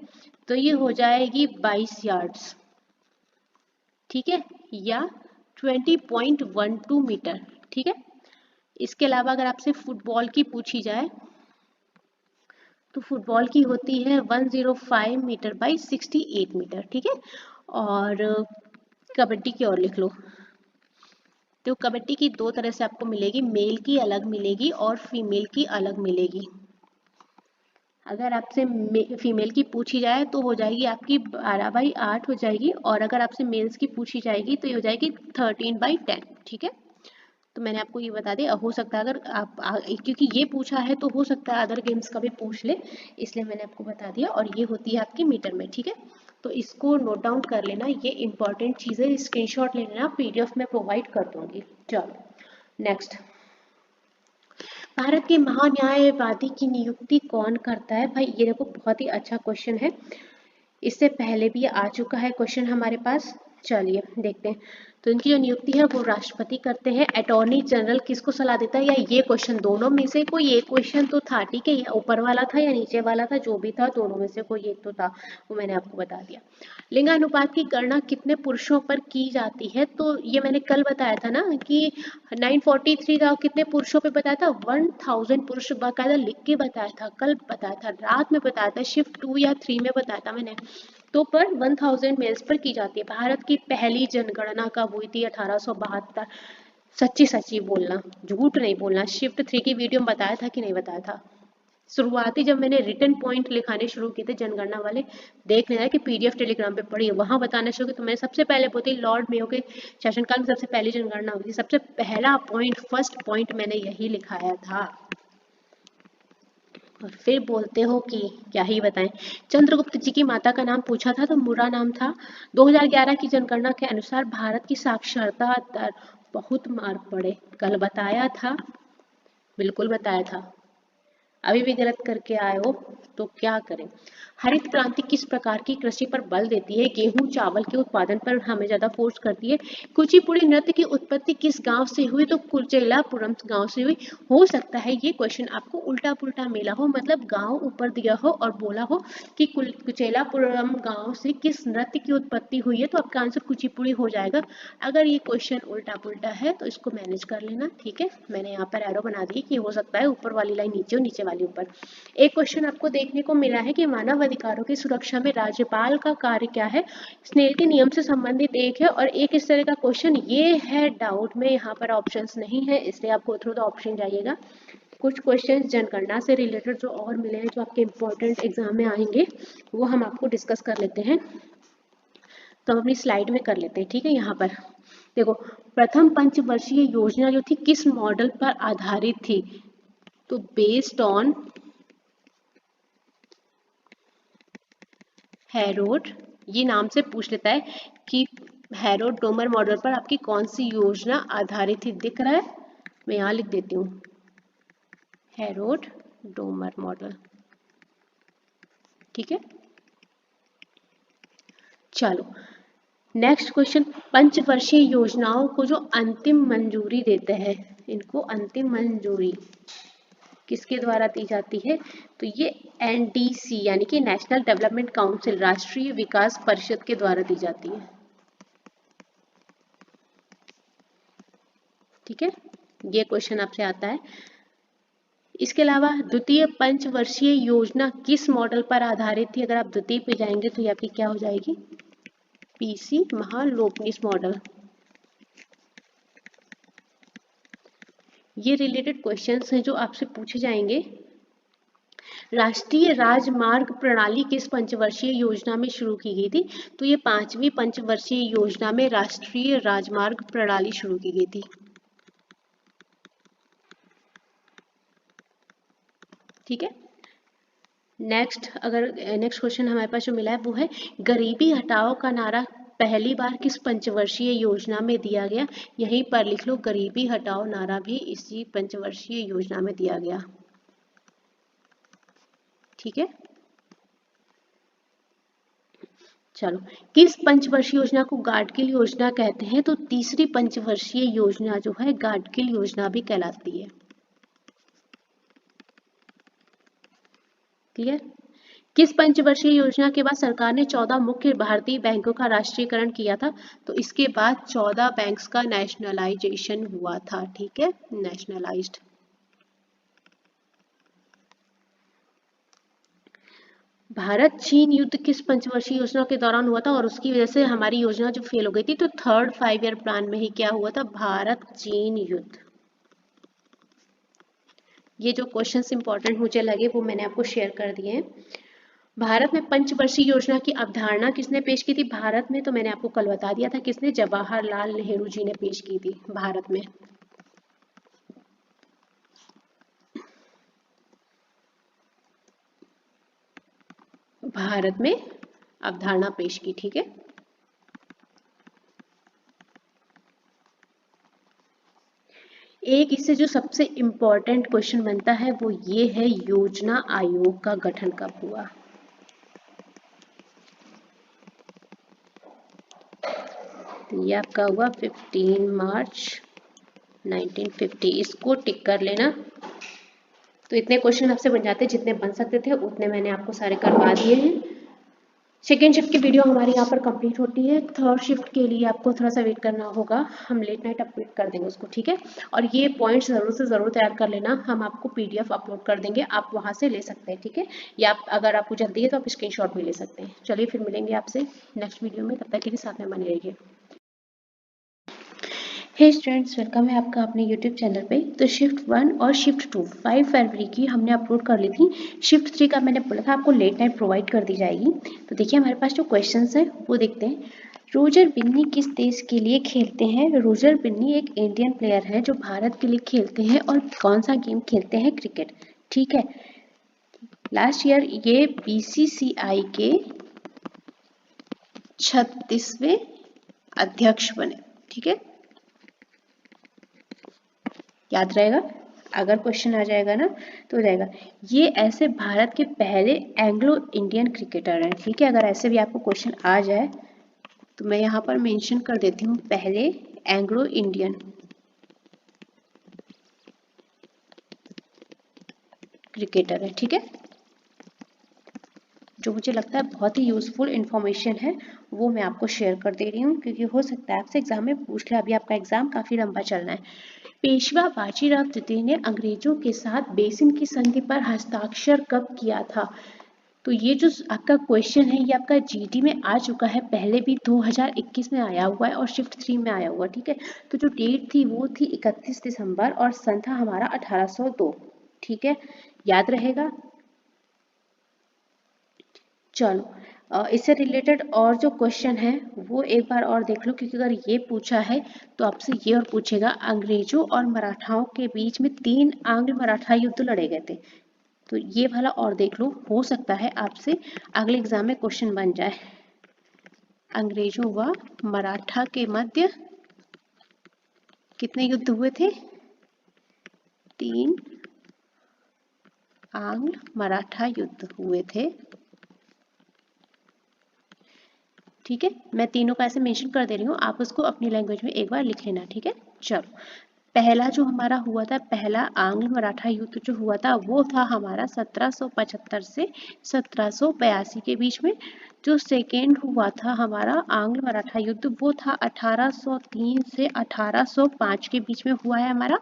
तो ये हो जाएगी 22 यार्ड्स, ठीक है, या 20.12 मीटर, ठीक है? इसके अलावा अगर आपसे फुटबॉल की पूछी जाए तो फुटबॉल की होती है 105 मीटर बाई 68 मीटर, ठीक है? और कबड्डी की और लिख लो। तो कबड्डी की दो तरह से आपको मिलेगी, मेल की अलग मिलेगी और फीमेल की अलग मिलेगी। अगर आपसे फीमेल की पूछी जाए तो हो जाएगी आपकी 12/8 हो जाएगी, और अगर आपसे मेल्स की पूछी जाएगी तो ये हो जाएगी 13/10, ठीक है? तो मैंने आपको ये बता दिया। हो सकता है अगर आप क्योंकि ये पूछा है तो हो सकता है अदर गेम्स का भी पूछ ले, इसलिए मैंने आपको बता दिया। और ये होती है आपकी मीटर में, ठीक है? तो इसको नोट डाउन कर लेना, ये इंपॉर्टेंट चीज़ें स्क्रीनशॉट ले लेना, PDF में प्रोवाइड कर दूंगी। चलो नेक्स्ट। भारत के महान्यायवादी की नियुक्ति कौन करता है? भाई ये देखो बहुत ही अच्छा क्वेश्चन है, इससे पहले भी आ चुका है क्वेश्चन हमारे पास। चलिए देखते हैं। तो इनकी जो नियुक्ति है वो राष्ट्रपति करते हैं। अटॉर्नी जनरल किसको सलाह देता है? या ये क्वेश्चन दोनों में से कोई एक क्वेश्चन तो था, ठीक है? या ऊपर वाला था या नीचे वाला था, जो भी था दोनों में से कोई एक तो था, वो मैंने आपको बता दिया। लिंगानुपात की गणना कितने पुरुषों पर की जाती है? तो ये मैंने कल बताया था ना कि 943 था, कितने पुरुषों पे बताया था? 1000 पुरुष, बाकायदा लिख के बताया था, कल बताया था, रात में बताया था, शिफ्ट 2 या 3 में बताया था मैंने। तो पर 1000 मेल्स पर की जाती है। भारत की पहली जनगणना कब हुई थी? 1872। सच्ची सच्ची बोलना, झूठ नहीं बोलना। शिफ्ट 3 की वीडियो में बताया था कि नहीं बताया था? शुरुआती जब मैंने रिटर्न पॉइंट लिखाने शुरू किए थे जनगणना वाले, देख लेना कि PDF टेलीग्राम पे पढ़ी है, वहां बताना शुरू किया। तो मैंने सबसे पहले बोलती लॉर्ड मेयो के शासनकाल में सबसे पहली जनगणना हुई थी, सबसे पहला पॉइंट, फर्स्ट पॉइंट मैंने यही लिखाया था। और फिर बोलते हो कि क्या ही बताएं। चंद्रगुप्त जी की माता का नाम पूछा था तो मुरा नाम था। 2011 की जनगणना के अनुसार भारत की साक्षरता दर, बहुत मार पड़े, कल बताया था, बिल्कुल बताया था, अभी भी गलत करके आए हो तो क्या करें। हरित क्रांति किस प्रकार की कृषि पर बल देती है? गेहूं चावल के उत्पादन पर हमें ज्यादा फोर्स करती है। कुचिपुड़ी नृत्य की उत्पत्ति किस गांव से हुई? तो कुचेलापुरम गांव से हुई। हो सकता है ये क्वेश्चन आपको उल्टा पुल्टा मिला हो, मतलब गांव ऊपर दिया हो और बोला हो कि कुचेलापुरम गांव से किस नृत्य की उत्पत्ति हुई है, तो आपका आंसर कुचिपुड़ी हो जाएगा। अगर ये क्वेश्चन उल्टा पुल्टा है तो इसको मैनेज कर लेना, ठीक है? मैंने यहाँ पर एरो बना दी कि हो सकता है ऊपर वाली लाइन नीचे हो, नीचे वाली ऊपर। एक क्वेश्चन आपको देखने को मिला है कि मानव अधिकारों की सुरक्षा में राज्यपाल का कार्य क्या है? स्नेल के नियम से संबंधित एक है, और एक इस तरह का क्वेश्चन ये है डाउट में, यहाँ पर ऑप्शंस नहीं है, इसलिए आपको थ्रू द ऑप्शन जाइएगा। कुछ क्वेश्चंस जनगणना से रिलेटेड जो और मिले हैं, जो आपके इंपॉर्टेंट एग्जाम में आएंगे, वो हम आपको डिस्कस कर लेते हैं। तो हम अपनी स्लाइड में कर लेते हैं, ठीक है? यहाँ पर देखो, प्रथम पंचवर्षीय योजना जो थी किस मॉडल पर आधारित थी? तो बेस्ड ऑन हैरोड, ये नाम से पूछ लेता है कि हैरोड डोमर मॉडल पर आपकी कौन सी योजना आधारित थी? दिख रहा है, मैं यहाँ लिख देती हूँ, हैरोड डोमर मॉडल, ठीक है? चलो नेक्स्ट क्वेश्चन। पंचवर्षीय योजनाओं को जो अंतिम मंजूरी देते हैं, इनको अंतिम मंजूरी किसके द्वारा दी जाती है? तो ये एनडीसी यानी कि नेशनल डेवलपमेंट काउंसिल, राष्ट्रीय विकास परिषद के द्वारा दी जाती है। ठीक है, ये क्वेश्चन आपसे आता है। इसके अलावा द्वितीय पंचवर्षीय योजना किस मॉडल पर आधारित थी? अगर आप द्वितीय पे जाएंगे तो ये आपकी क्या हो जाएगी? PC Mahalanobis model. ये रिलेटेड क्वेश्चंस हैं जो आपसे पूछे जाएंगे। राष्ट्रीय राजमार्ग प्रणाली किस पंचवर्षीय योजना में शुरू की गई थी? तो ये 5वीं पंचवर्षीय योजना में राष्ट्रीय राजमार्ग प्रणाली शुरू की गई थी। ठीक है, नेक्स्ट क्वेश्चन हमारे पास जो मिला है वो है गरीबी हटाओ का नारा पहली बार किस पंचवर्षीय योजना में दिया गया? यहीं पर लिख लो, गरीबी हटाओ नारा भी इसी पंचवर्षीय योजना में दिया गया। ठीक है, चलो, किस पंचवर्षीय योजना को गाडगिल योजना कहते हैं? तो तीसरी पंचवर्षीय योजना जो है गाडगिल योजना भी कहलाती है। क्लियर? किस पंचवर्षीय योजना के बाद सरकार ने 14 मुख्य भारतीय बैंकों का राष्ट्रीयकरण किया था? तो इसके बाद 14 बैंक्स का नेशनलाइजेशन हुआ था। ठीक है, नेशनलाइज्ड। भारत चीन युद्ध किस पंचवर्षीय योजना के दौरान हुआ था और उसकी वजह से हमारी योजना जो फेल हो गई थी? तो थर्ड 5 ईयर प्लान में ही क्या हुआ था? भारत चीन युद्ध। ये जो क्वेश्चंस इंपॉर्टेंट मुझे लगे वो मैंने आपको शेयर कर दिए हैं। भारत में पंचवर्षीय योजना की अवधारणा किसने पेश की थी? भारत में तो मैंने आपको कल बता दिया था किसने, जवाहरलाल नेहरू जी ने पेश की थी भारत में। भारत में अवधारणा पेश की। ठीक है, एक इससे जो सबसे इंपॉर्टेंट क्वेश्चन बनता है वो ये है, योजना आयोग का गठन कब हुआ? तो ये आपका हुआ 15 मार्च 1950। इसको टिक कर लेना। तो इतने क्वेश्चन आपसे बन जाते, जितने बन सकते थे उतने मैंने आपको सारे करवा दिए हैं। सेकेंड शिफ्ट की वीडियो हमारी यहाँ पर कंप्लीट होती है। थर्ड शिफ्ट के लिए आपको थोड़ा सा वेट करना होगा, हम लेट नाइट अपडेट कर देंगे उसको। ठीक है, और ये पॉइंट्स ज़रूर से ज़रूर तैयार कर लेना, हम आपको पीडीएफ अपलोड कर देंगे, आप वहाँ से ले सकते हैं। ठीक है, या अगर आपको जल्दी है तो आप स्क्रीनशॉट भी ले सकते हैं। चलिए फिर मिलेंगे आपसे नेक्स्ट वीडियो में, तब तक के लिए साथ में बने रहिए। हे स्टूडेंट्स, वेलकम है आपका अपने यूट्यूब चैनल पे। तो शिफ्ट 1 और शिफ्ट 2 5 फरवरी की हमने अपलोड कर ली थी। शिफ्ट 3 का मैंने बोला था आपको लेट नाइट प्रोवाइड कर दी जाएगी। तो देखिए हमारे पास जो क्वेश्चंस हैं वो देखते हैं। रोजर बिन्नी किस देश के लिए खेलते हैं? रोजर बिन्नी एक इंडियन प्लेयर है जो भारत के लिए खेलते हैं और कौन सा गेम खेलते हैं? क्रिकेट। ठीक है, लास्ट ईयर ये बीसीसीआई के 36वें अध्यक्ष बने। ठीक है, याद रहेगा, अगर क्वेश्चन आ जाएगा ना तो हो जाएगा। ये ऐसे भारत के पहले एंग्लो इंडियन क्रिकेटर हैं। ठीक है, अगर ऐसे भी आपको क्वेश्चन आ जाए तो मैं यहाँ पर मेंशन कर देती हूँ, पहले एंग्लो इंडियन क्रिकेटर है। ठीक है, जो मुझे लगता है बहुत ही यूजफुल इंफॉर्मेशन है वो मैं आपको शेयर कर दे रही हूँ, क्योंकि हो सकता है आपसे एग्जाम में पूछ ले। अभी आपका एग्जाम काफी लंबा चलना है। पेशवा बाजीराव द्वितीय ने अंग्रेजों के साथ बेसिन की संधि पर हस्ताक्षर कब किया था? तो ये जो आपका क्वेश्चन है ये आपका जीडी में आ चुका है, पहले भी 2021 में आया हुआ है और शिफ्ट 3 में आया हुआ। ठीक है, तो जो डेट थी वो थी 31 दिसंबर और सन था हमारा 1802। ठीक है, याद रहेगा। चलो, इससे रिलेटेड और जो क्वेश्चन है वो एक बार और देख लो, क्योंकि अगर ये पूछा है तो आपसे ये और पूछेगा, अंग्रेजों और मराठाओं के बीच में 3 आंग्ल मराठा युद्ध लड़े गए थे। तो ये वाला और देख लो, हो सकता है आपसे अगले एग्जाम में क्वेश्चन बन जाए। अंग्रेजों व मराठा के मध्य कितने युद्ध हुए थे? 3 आंग्ल मराठा युद्ध हुए थे। ठीक है, मैं तीनों का ऐसे मेंशन कर दे रही हूँ, आप उसको अपनी लैंग्वेज में एक बार लिख लेना। ठीक है, चलो पहला जो हमारा हुआ था, पहला आंग्ल मराठा युद्ध जो हुआ था वो था हमारा 1775 से 1782 के बीच में। जो सेकेंड हुआ था हमारा आंग्ल मराठा युद्ध वो था 1803 से 1805 के बीच में हुआ है हमारा।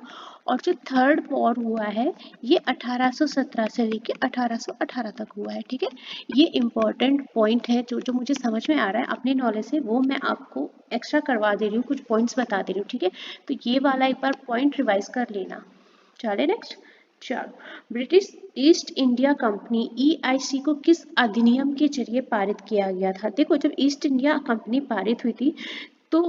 और जो थर्ड वॉर हुआ है ये 1817 से लेके 1818 तक हुआ है। ठीक है, ये इम्पोर्टेंट पॉइंट है जो जो मुझे समझ में आ रहा है अपने नॉलेज से, वो मैं आपको एक्स्ट्रा करवा दे रही हूँ, कुछ पॉइंट्स बता दे रही हूँ। ठीक है, तो ये वाला एक बार पॉइंट रिवाइज कर लेना। चले नेक्स्ट। चलो, British east India company EIC को किस अधिनियम के जरिए पारित किया गया था? देखो, जब ईस्ट इंडिया कंपनी पारित हुई थी तो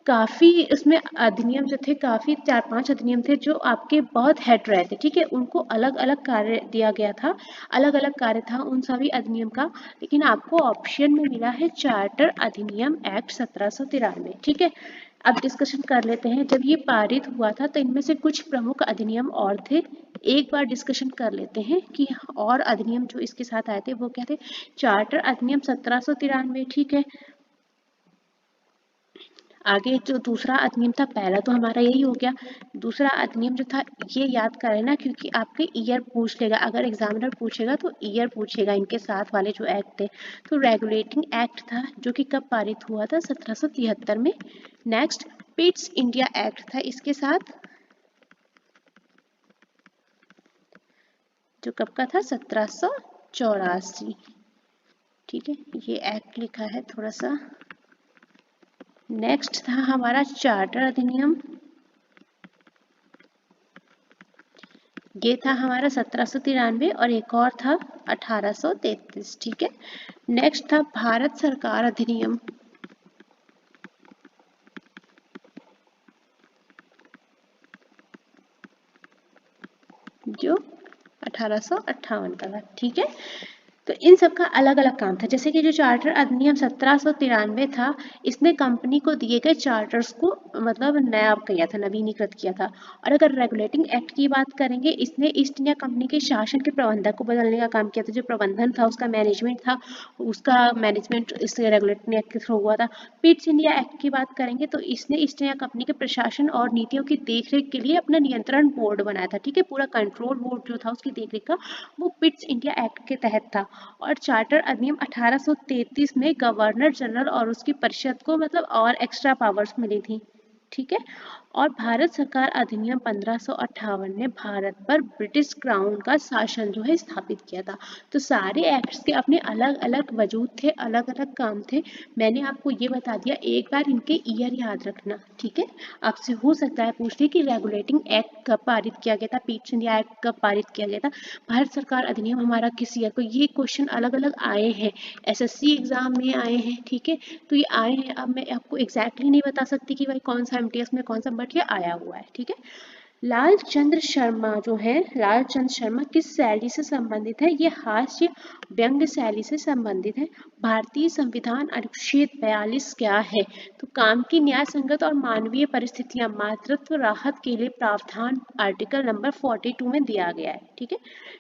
काफी उसमें अधिनियम जो थे, काफी 4-5 अधिनियम थे जो आपके बहुत हेड रहे थे। ठीक है, उनको अलग अलग कार्य दिया गया था, अलग अलग कार्य था उन सभी अधिनियम का। लेकिन आपको ऑप्शन में मिला है चार्टर अधिनियम एक्ट 1793। ठीक है, अब डिस्कशन कर लेते हैं। जब ये पारित हुआ था तो इनमें से कुछ प्रमुख अधिनियम और थे, एक बार डिस्कशन कर लेते हैं कि और अधिनियम जो इसके साथ आए थे वो क्या थे। चार्टर अधिनियम 1793। ठीक है, आगे जो दूसरा अधिनियम था, पहला तो हमारा यही हो गया। दूसरा अधिनियम जो था ये याद करें ना, क्योंकि आपके ईयर पूछ लेगा, अगर एग्जामिनर पूछेगा तो ईयर पूछेगा इनके साथ वाले जो एक्ट थे। तो रेगुलेटिंग एक्ट था जो कि कब पारित हुआ था, 1773 में। नेक्स्ट, पिट्स इंडिया एक्ट था इसके साथ, जो कब का था, 1784। ठीक है, ये एक्ट लिखा है थोड़ा सा। नेक्स्ट था हमारा चार्टर अधिनियम, ये था हमारा 1793, और एक और था 1833। ठीक है, नेक्स्ट था भारत सरकार अधिनियम, जो 1858 का था। ठीक है, तो इन सब का अलग अलग काम था। जैसे कि जो चार्टर अधिनियम 1793 था, इसने कंपनी को दिए गए चार्टर्स को मतलब नया किया था, नवीनीकृत किया था। और अगर रेगुलेटिंग एक्ट की बात करेंगे, इसने ईस्ट इंडिया कंपनी के शासन के प्रबंधक को बदलने का काम किया था। जो प्रबंधन था, उसका मैनेजमेंट था, उसका मैनेजमेंट इस रेगुलेटिंग एक्ट के थ्रू हुआ था। पिट्स इंडिया एक्ट की बात करेंगे तो इसने ईस्ट इंडिया कंपनी के प्रशासन और नीतियों की देखरेख के लिए अपना नियंत्रण बोर्ड बनाया था। ठीक है, पूरा कंट्रोल बोर्ड जो था उसकी देखरेख का, वो पिट्स इंडिया एक्ट के तहत था। और चार्टर अधिनियम 1833 में गवर्नर जनरल और उसकी परिषद को मतलब और एक्स्ट्रा पावर्स मिली थी। ठीक है, और भारत सरकार अधिनियम 1558 ने भारत पर ब्रिटिश क्राउन का शासन जो है स्थापित किया था। तो सारे एक्ट्स के अपने अलग अलग वजूद थे, अलग अलग काम थे। मैंने आपको ये बता दिया, एक बार इनके ईयर याद रखना। ठीक है, आपसे हो सकता है पूछ ले कि रेगुलेटिंग एक्ट कब पारित किया गया था, पिट्स इंडिया एक्ट कब पारित किया गया था, भारत सरकार अधिनियम हमारा किस ईयर को। ये क्वेश्चन अलग अलग आए हैं, SSC एग्जाम में आए हैं। ठीक है, तो ये आए हैं। अब मैं आपको एग्जैक्टली नहीं बता सकती कि भाई कौन सा MTS में कौन सा, बट ये आया हुआ है। ठीक है, लालचंद्र शर्मा जो है, लालचंद्र शर्मा किस शैली से संबंधित है? ये हास्य व्यंग्य शैली से संबंधित है। भारतीय संविधान अनुच्छेद 42 क्या है? तो काम की न्याय संगत और मानवीय परिस्थितियां, मातृत्व राहत के लिए प्रावधान आर्टिकल नंबर 42 में दिया गया है। ठीक है,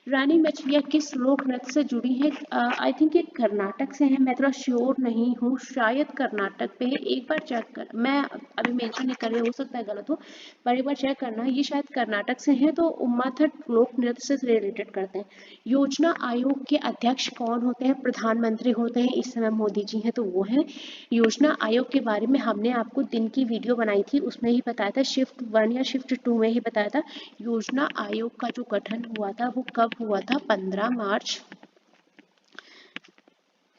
रानी मछलियाँ किस लोक नृत्य से जुड़ी है? आई थिंक ये कर्नाटक से है, मैं थोड़ा श्योर नहीं हूँ, शायद कर्नाटक पे है। एक बार चेक कर, मैं अभी मेंशन नहीं कर रही, हो सकता है गलत हो, पर एक बार चेक करना। ये शायद कर्नाटक से है, तो उम्माथट लोक नृत्य से रिलेटेड करते हैं। योजना आयोग के अध्यक्ष कौन होते हैं? प्रधानमंत्री होते हैं, इस समय मोदी जी हैं तो वो है। योजना आयोग के बारे में हमने आपको दिन की वीडियो बनाई थी, उसमें ही बताया था, शिफ्ट 1 या शिफ्ट 2 में ही बताया था। योजना आयोग का जो गठन हुआ था वो कब हुआ था? 15 मार्च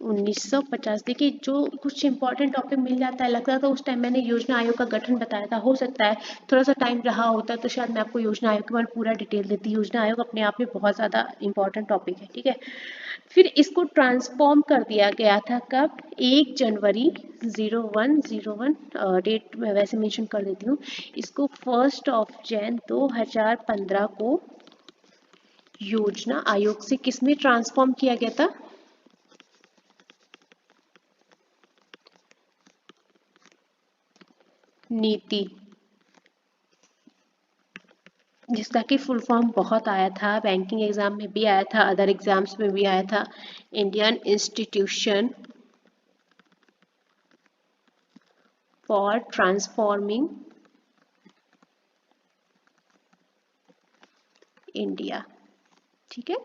1950। देखिए, जो कुछ इंपॉर्टेंट टॉपिक मिल जाता है, लगता था उस टाइम मैंने योजना आयोग का गठन बताया था। हो सकता है थोड़ा सा टाइम रहा होता तो शायद मैं आपको योजना आयोग के बारे में पूरा डिटेल देती। योजना आयोग अपने आप में बहुत ज़्यादा इंपॉर्टेंट टॉपिक है। ठीक है, फिर इसको ट्रांसफॉर्म कर दिया गया था कब? 1 जनवरी 0101, डेट मैं वैसे मेंशन कर देती हूँ। इसको 1 जनवरी 2015 को योजना आयोग से किसमें ट्रांसफॉर्म किया गया था? नीति, जिसका कि फुल फॉर्म बहुत आया था, बैंकिंग एग्जाम में भी आया था, अदर एग्जाम्स में भी आया था। Indian institution for transforming India. ठीक है,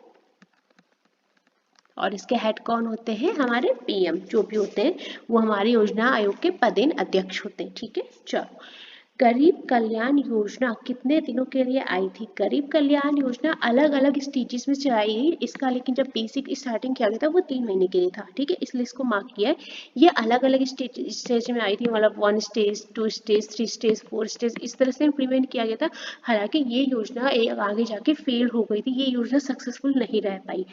और इसके हेड कौन होते हैं? हमारे पीएम जो भी होते हैं वो हमारी योजना आयोग के पदेन अध्यक्ष होते हैं। ठीक है, चलो गरीब कल्याण योजना कितने दिनों के लिए आई थी? गरीब कल्याण योजना अलग अलग स्टेजेस में चलाई गई इसका, लेकिन जब बेसिक स्टार्टिंग किया गया था वो 3 महीने के लिए था। ठीक है, इसलिए इसको मार्क किया है। ये अलग अलग स्टेज में आई थी, मतलब 1 स्टेज, 2 स्टेज, 3 स्टेज, 4 स्टेज, इस तरह से इम्प्लीमेंट किया गया था। हालांकि ये योजना एक आगे जाके फेल हो गई थी, ये योजना सक्सेसफुल नहीं रह पाई।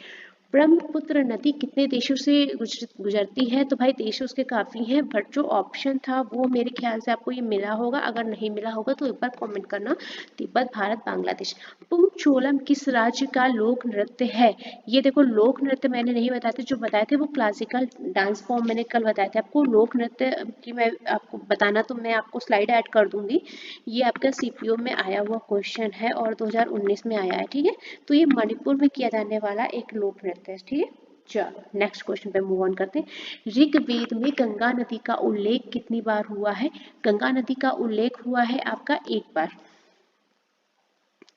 ब्रह्मपुत्र नदी कितने देशों से गुजरती है? तो भाई देश उसके काफ़ी हैं, बट जो ऑप्शन था वो मेरे ख्याल से आपको ये मिला होगा, अगर नहीं मिला होगा तो एक बार कमेंट करना। तिब्बत, भारत, बांग्लादेश। पुंगचोलम किस राज्य का लोक नृत्य है? ये देखो लोक नृत्य मैंने नहीं बताए थे, जो बताए थे वो क्लासिकल डांस फॉर्म मैंने कल बताए थे आपको। लोक नृत्य की मैं आपको बताना तो मैं आपको स्लाइड ऐड कर दूंगी। ये आपका सीपीओ में आया हुआ क्वेश्चन है और 2019 में आया है। ठीक है, तो ये मणिपुर में किया जाने वाला एक लोक नृत्य है। ठीक है, चलो नेक्स्ट क्वेश्चन पे मूव ऑन करते हैं। ऋग्वेद में गंगा नदी का उल्लेख कितनी बार हुआ है? गंगा नदी का उल्लेख हुआ है आपका 1 बार।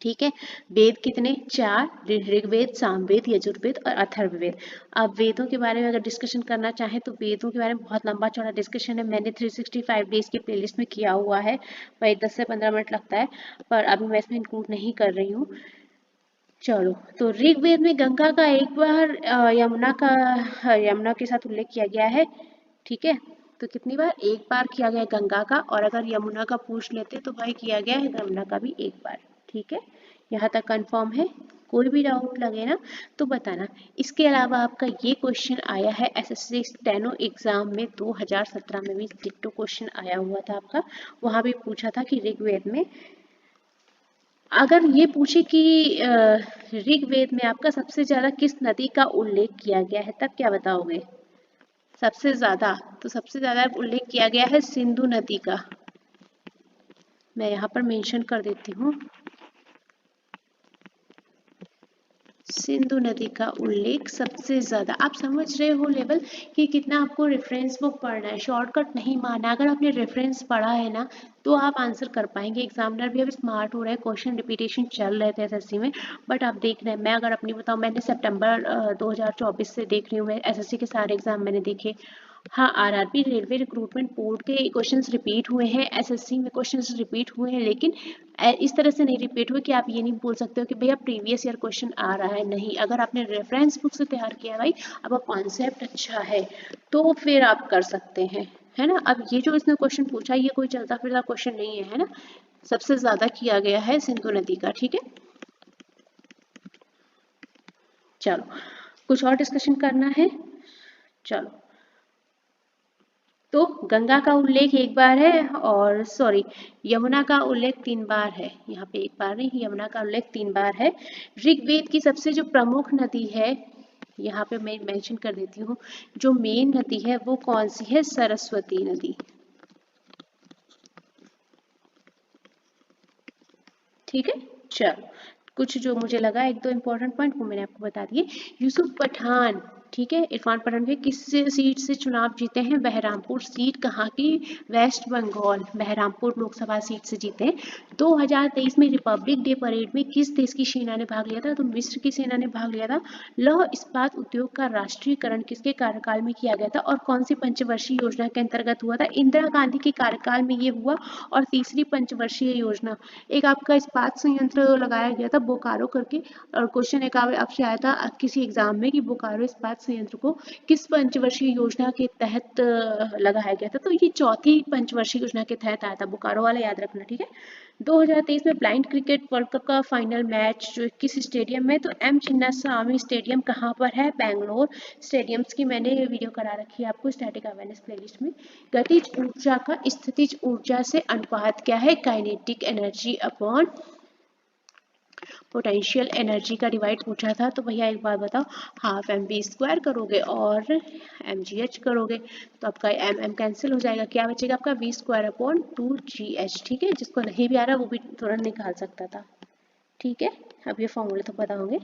ठीक है, वेद कितने? 4, ऋग्वेद, सामवेद, यजुर्वेद और अथर्ववेद। अब वेदों के बारे में अगर डिस्कशन करना चाहें तो वेदों के बारे में बहुत लंबा चौड़ा डिस्कशन है, मैंने 365 डेज की प्लेलिस्ट में किया हुआ है, वही 10 से 15 मिनट लगता है, पर अभी मैं इसमें इंक्लूड नहीं कर रही हूँ। चलो, तो ऋग्वेद में गंगा का 1 बार, यमुना के साथ उल्लेख किया गया है। ठीक है, तो कितनी बार? 1 बार किया गया गंगा का, और अगर यमुना का पूछ लेते तो भाई किया गया है यमुना का भी 1 बार। ठीक है, यहाँ तक कंफर्म है? कोई भी डाउट लगे ना तो बताना। इसके अलावा आपका ये क्वेश्चन आया है एसएससी स्टेनो एग्जाम में 2017 में भी डिट्टो क्वेश्चन आया हुआ था आपका। वहां भी पूछा था कि ऋग्वेद में, अगर ये पूछे कि ऋग्वेद में आपका सबसे ज्यादा किस नदी का उल्लेख किया गया है, तब क्या बताओगे? सबसे ज्यादा, तो सबसे ज्यादा उल्लेख किया गया है सिंधु नदी का। मैं यहाँ पर मेंशन कर देती हूँ, सिंधु नदी का उल्लेख सबसे ज्यादा। आप समझ रहे हो लेवल कि कितना आपको रेफरेंस बुक पढ़ना है, शॉर्टकट नहीं मारना। अगर आपने रेफरेंस पढ़ा है ना तो आप आंसर कर पाएंगे। एग्जामिनर भी अब स्मार्ट हो रहा है, क्वेश्चन रिपीटेशन चल रहे थे एसएससी में, बट आप देख रहे हैं। मैं अगर अपनी बताऊं, मैंने सितंबर 2024 से देख रही हूँ, मैं एसएससी के सारे एग्जाम मैंने देखे। हाँ, आरआरबी रेलवे रिक्रूटमेंट बोर्ड के क्वेश्चंस रिपीट हुए हैं, एसएससी में क्वेश्चंस रिपीट हुए हैं, लेकिन इस तरह से नहीं रिपीट हुए कि आप ये नहीं बोल सकते हो कि भैया प्रीवियस ईयर क्वेश्चन आ रहा है। नहीं, अगर आपने रेफरेंस बुक से तैयार किया भाई, आपका कॉन्सेप्ट अच्छा है तो फिर आप कर सकते हैं, है ना। अब ये जो इसने क्वेश्चन पूछा, ये कोई चलता फिरता क्वेश्चन नहीं है, है ना। सबसे ज्यादा किया गया है सिंधु नदी का। ठीक है, चलो कुछ और डिस्कशन करना है? चलो, तो गंगा का उल्लेख 1 बार है, और सॉरी यमुना का उल्लेख 3 बार है। यहाँ पे 1 बार नहीं, यमुना का उल्लेख 3 बार है। ऋग्वेद की सबसे जो प्रमुख नदी है, यहाँ पे मैं मेंशन कर देती हूँ, जो मेन नदी है वो कौन सी है? सरस्वती नदी। ठीक है, चलो कुछ जो मुझे लगा 1-2 इंपॉर्टेंट पॉइंट वो मैंने आपको बता दिए। यूसुफ पठान, ठीक है, इरफान पठान के किस सीट से चुनाव जीते हैं? बहरामपुर सीट। कहाँ की? वेस्ट बंगाल, बहरामपुर लोकसभा सीट से जीते हैं। 2023 में रिपब्लिक डे परेड में किस देश की सेना ने भाग लिया था? तो मिस्र की सेना ने भाग लिया था। लौह इस्पात उद्योग का राष्ट्रीयकरण किसके कार्यकाल में किया गया था और कौन सी पंचवर्षीय योजना के अंतर्गत हुआ था? इंदिरा गांधी के कार्यकाल में ये हुआ। और तीसरी पंचवर्षीय योजना, एक आपका इस्पात संयंत्र लगाया गया था बोकारो करके, और क्वेश्चन एक आपसे आया था किसी एग्जाम में कि बोकारो इस्पात संयंत्र को किस पंचवर्षीय योजना के तहत लगाया गया था? तो ये चौथी पंचवर्षीय योजना के तहत आया था, बोकारो वाला याद रखना। ठीक है, 2023 में ब्लाइंड क्रिकेट वर्ल्ड कप का फाइनल मैच जो किस स्टेडियम में? तो एम चिन्नास्वामी स्टेडियम कहाँ पर है? बैंगलोर। स्टेडियम्स की मैंने वीडियो करा रखी है आपको स्टैटिक अवेयरनेस प्लेलिस्ट में। गतिज ऊर्जा का स्थितिज ऊर्जा से अनुपात क्या है? Kinetic energy upon potential energy का डिवाइड पूछा था। तो भैया एक बार बताओ, हाफ एम बी स्क्वायर करोगे और एम जी एच करोगे तो आपका एम एम कैंसिल हो जाएगा, क्या बचेगा आपका? V square upon 2GH। ठीक है, जिसको नहीं भी आ रहा वो भी तुरंत निकाल सकता था। ठीक है, अब ये फॉर्मूले तो पता होंगे।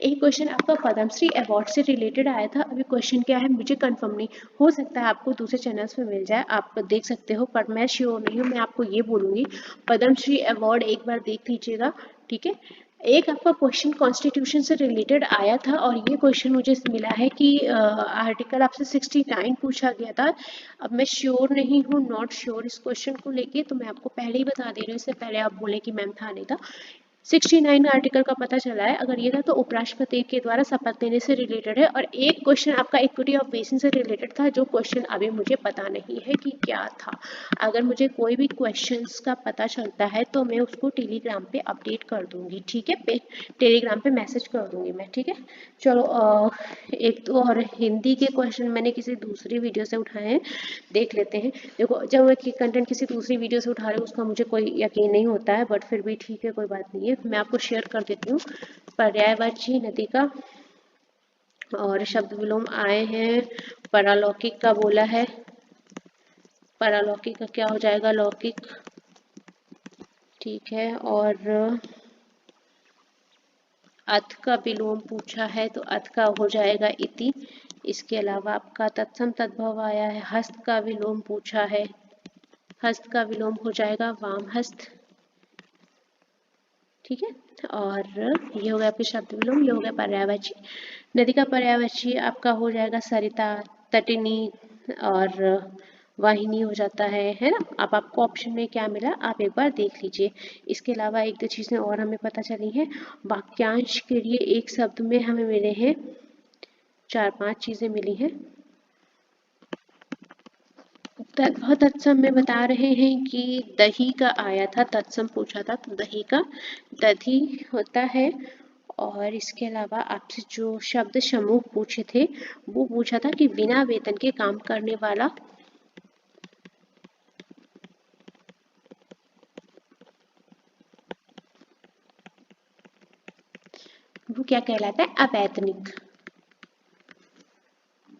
एक क्वेश्चन आपका पद्मश्री अवार्ड से रिलेटेड आया था। अभी क्वेश्चन क्या है मुझे कंफर्म नहीं, हो सकता है आपको दूसरे चैनल्स पे मिल जाए, आप देख सकते हो, पर मैं श्योर नहीं हूँ। मैं आपको ये बोलूँगी, पद्मश्री अवार्ड एक बार देख लीजिएगा। ठीक है, एक आपका क्वेश्चन कॉन्स्टिट्यूशन से रिलेटेड आया था और ये क्वेश्चन मुझे मिला है कि आर्टिकल आपसे 69 पूछा गया था। अब मैं श्योर नहीं हूँ, नॉट श्योर इस क्वेश्चन को लेके, तो मैं आपको पहले ही बता दे रही हूँ, इससे पहले आप बोले कि मैम था नहीं था। 69 आर्टिकल का पता चला है, अगर ये था तो उपराष्ट्रपति के द्वारा शपथ लेने से रिलेटेड है। और एक क्वेश्चन आपका इक्विटी ऑफ बेसिन से रिलेटेड था, जो क्वेश्चन अभी मुझे पता नहीं है कि क्या था। अगर मुझे कोई भी क्वेश्चंस का पता चलता है तो मैं उसको टेलीग्राम पे अपडेट कर दूंगी, ठीक है, टेलीग्राम पे मैसेज कर दूंगी मैं, ठीक है। चलो एक तो और हिंदी के क्वेश्चन मैंने किसी दूसरी वीडियो से उठाए हैं, देख लेते हैं। देखो, जब मैं कंटेंट किसी दूसरी वीडियो से उठा रही हूँ उसका मुझे कोई यकीन नहीं होता है, बट फिर भी ठीक है, कोई बात नहीं है, मैं आपको शेयर कर देती हूँ। पर्यायवाची नदी का और शब्द विलोम आए हैं। परालौकिक का बोला है, परालौकिक का क्या हो जाएगा, लौकिक, ठीक है। और अथ का विलोम पूछा है तो अथ का हो जाएगा इति। इसके अलावा आपका तत्सम तद्भव आया है। हस्त का विलोम पूछा है, हस्त का विलोम हो जाएगा वाम हस्त, ठीक है। और ये हो गया आपके शब्द विलोम, ये हो गया पर्यायवाची। नदी का पर्यायवाची आपका हो जाएगा सरिता, तटिनी और वाहिनी हो जाता है ना। अब आपको ऑप्शन में क्या मिला आप एक बार देख लीजिए। इसके अलावा एक दो चीजें और हमें पता चली हैं। वाक्यांश के लिए एक शब्द में हमें मिले हैं 4-5 चीजें मिली हैं। तत्सम में बता रहे हैं कि दही का आया था, तत्सम पूछा था तो दही का दधी होता है। और इसके अलावा आपसे जो शब्द समूह पूछे थे वो पूछा था कि बिना वेतन के काम करने वाला, वो क्या कहलाता है, अवैतनिक,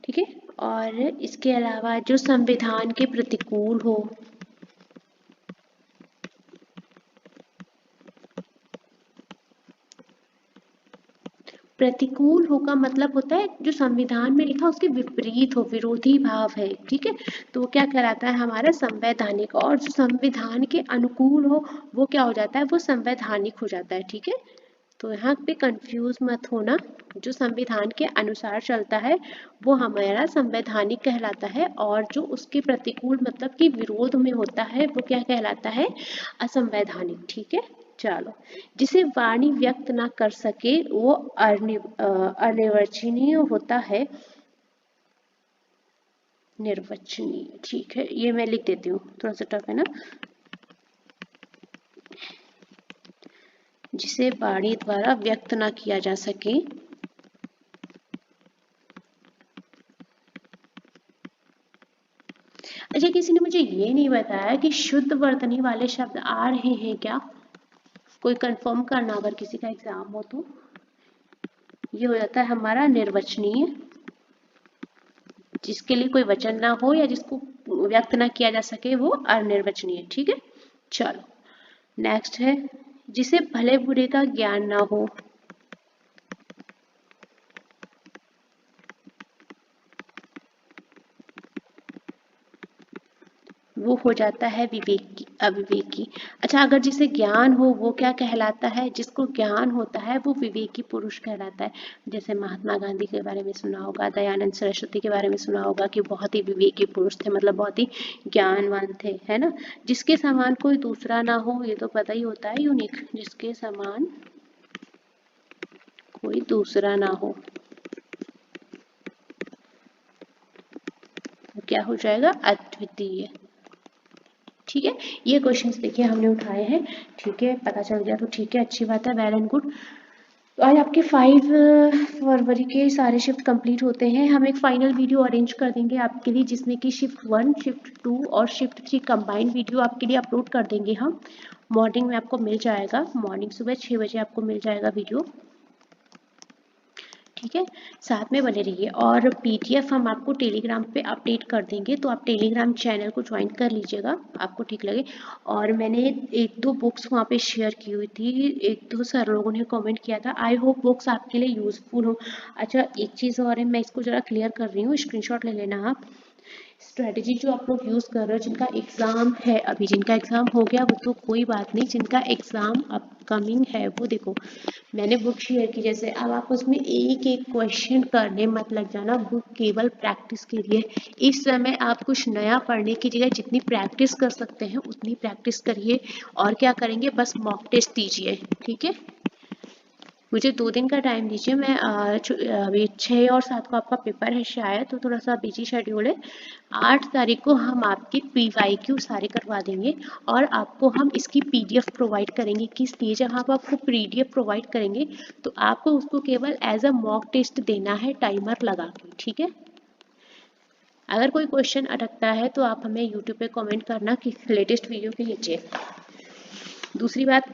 ठीक है। और इसके अलावा जो संविधान के प्रतिकूल हो, प्रतिकूल हो का मतलब होता है जो संविधान में लिखा उसके विपरीत हो, विरोधी भाव है, ठीक है, तो वो क्या कहलाता है हमारा संवैधानिक। और जो संविधान के अनुकूल हो वो क्या हो जाता है, वो संवैधानिक हो जाता है, ठीक है। तो यहाँ पे कंफ्यूज मत होना, जो संविधान के अनुसार चलता है वो हमारा संवैधानिक कहलाता है, और जो उसके प्रतिकूल मतलब कि विरोध में होता है वो क्या कहलाता है, असंवैधानिक, ठीक है। चलो, जिसे वाणी व्यक्त ना कर सके वो अनिर्वचनीय होता है, निर्वचनीय, ठीक है, ये मैं लिख देती हूँ, थोड़ा सा टफ है ना। जिसे वाणी द्वारा व्यक्त ना किया जा सके, अच्छा किसी ने मुझे ये नहीं बताया कि शुद्ध वर्तनी वाले शब्द आ रहे हैं क्या, कोई कंफर्म करना अगर किसी का एग्जाम हो तो। ये हो जाता है हमारा निर्वचनीय, जिसके लिए कोई वचन ना हो या जिसको व्यक्त ना किया जा सके वो अनिर्वचनीय, ठीक है। चलो नेक्स्ट है, जिसे भले बुरे का ज्ञान ना हो, वो हो जाता है विवेकी, अविवेकी। अच्छा, अगर जिसे ज्ञान हो वो क्या कहलाता है, जिसको ज्ञान होता है वो विवेकी पुरुष कहलाता है। जैसे महात्मा गांधी के बारे में सुना होगा, दयानंद सरस्वती के बारे में सुना होगा कि बहुत ही विवेकी पुरुष थे, मतलब बहुत ही ज्ञानवान थे, है ना। जिसके समान कोई दूसरा ना हो, ये तो पता ही होता है, यूनिक, जिसके समान कोई दूसरा ना हो, क्या हो जाएगा, अद्वितीय, ठीक है। ये क्वेश्चंस देखिए हमने उठाए हैं, ठीक है, पता चल गया तो ठीक है, अच्छी बात है, वेल एंड गुड। तो आज आपके 5 फरवरी के सारे शिफ्ट कंप्लीट होते हैं। हम एक फाइनल वीडियो अरेंज कर देंगे आपके लिए, जिसमें कि शिफ्ट 1, शिफ्ट 2 और शिफ्ट 3 कंबाइंड वीडियो आपके लिए अपलोड कर देंगे हम। मॉर्निंग में आपको मिल जाएगा, मॉर्निंग सुबह 6 बजे आपको मिल जाएगा वीडियो, ठीक है। साथ में बने रहिए, और पीडीएफ हम आपको टेलीग्राम पे अपडेट कर देंगे, तो आप टेलीग्राम चैनल को ज्वाइन कर लीजिएगा, आपको ठीक लगे। और मैंने 1-2 बुक्स वहाँ पे शेयर की हुई थी, 1-2 सर लोगों ने कमेंट किया था, आई होप बुक्स आपके लिए यूजफुल हो। अच्छा एक चीज़ और है, मैं इसको ज़रा क्लियर कर रही हूँ, स्क्रीनशॉट ले लेना आप। स्ट्रेटजी जो आप लोग यूज़ कर रहे हो, जिनका एग्ज़ाम है अभी, जिनका एग्ज़ाम हो गया वो तो कोई बात नहीं, जिनका एग्ज़ाम अब अपकमिंग है वो देखो मैंने बुक शेयर की। जैसे अब आप उसमें एक एक क्वेश्चन करने मत लग जाना, बुक केवल प्रैक्टिस के लिए। इस समय आप कुछ नया पढ़ने की जगह जितनी प्रैक्टिस कर सकते हैं उतनी प्रैक्टिस करिए। और क्या करेंगे, बस मॉक टेस्ट दीजिए, ठीक है। मुझे 2 दिन का टाइम दीजिए, मैं अभी 6 और 7 को आपका पेपर है शायद, तो थोड़ा सा बिजी शेड्यूल है। 8 तारीख को हम आपके PYQ सारे करवा देंगे और आपको हम इसकी PDF प्रोवाइड करेंगे। किस लिए, जब हम आपको PDF प्रोवाइड करेंगे तो आपको उसको केवल एज अ मॉक टेस्ट देना है टाइमर लगा के, ठीक है। अगर कोई क्वेश्चन अटकता है तो आप हमें यूट्यूब पे कमेंट करना कि लेटेस्ट वीडियो के नीचे। दूसरी बात,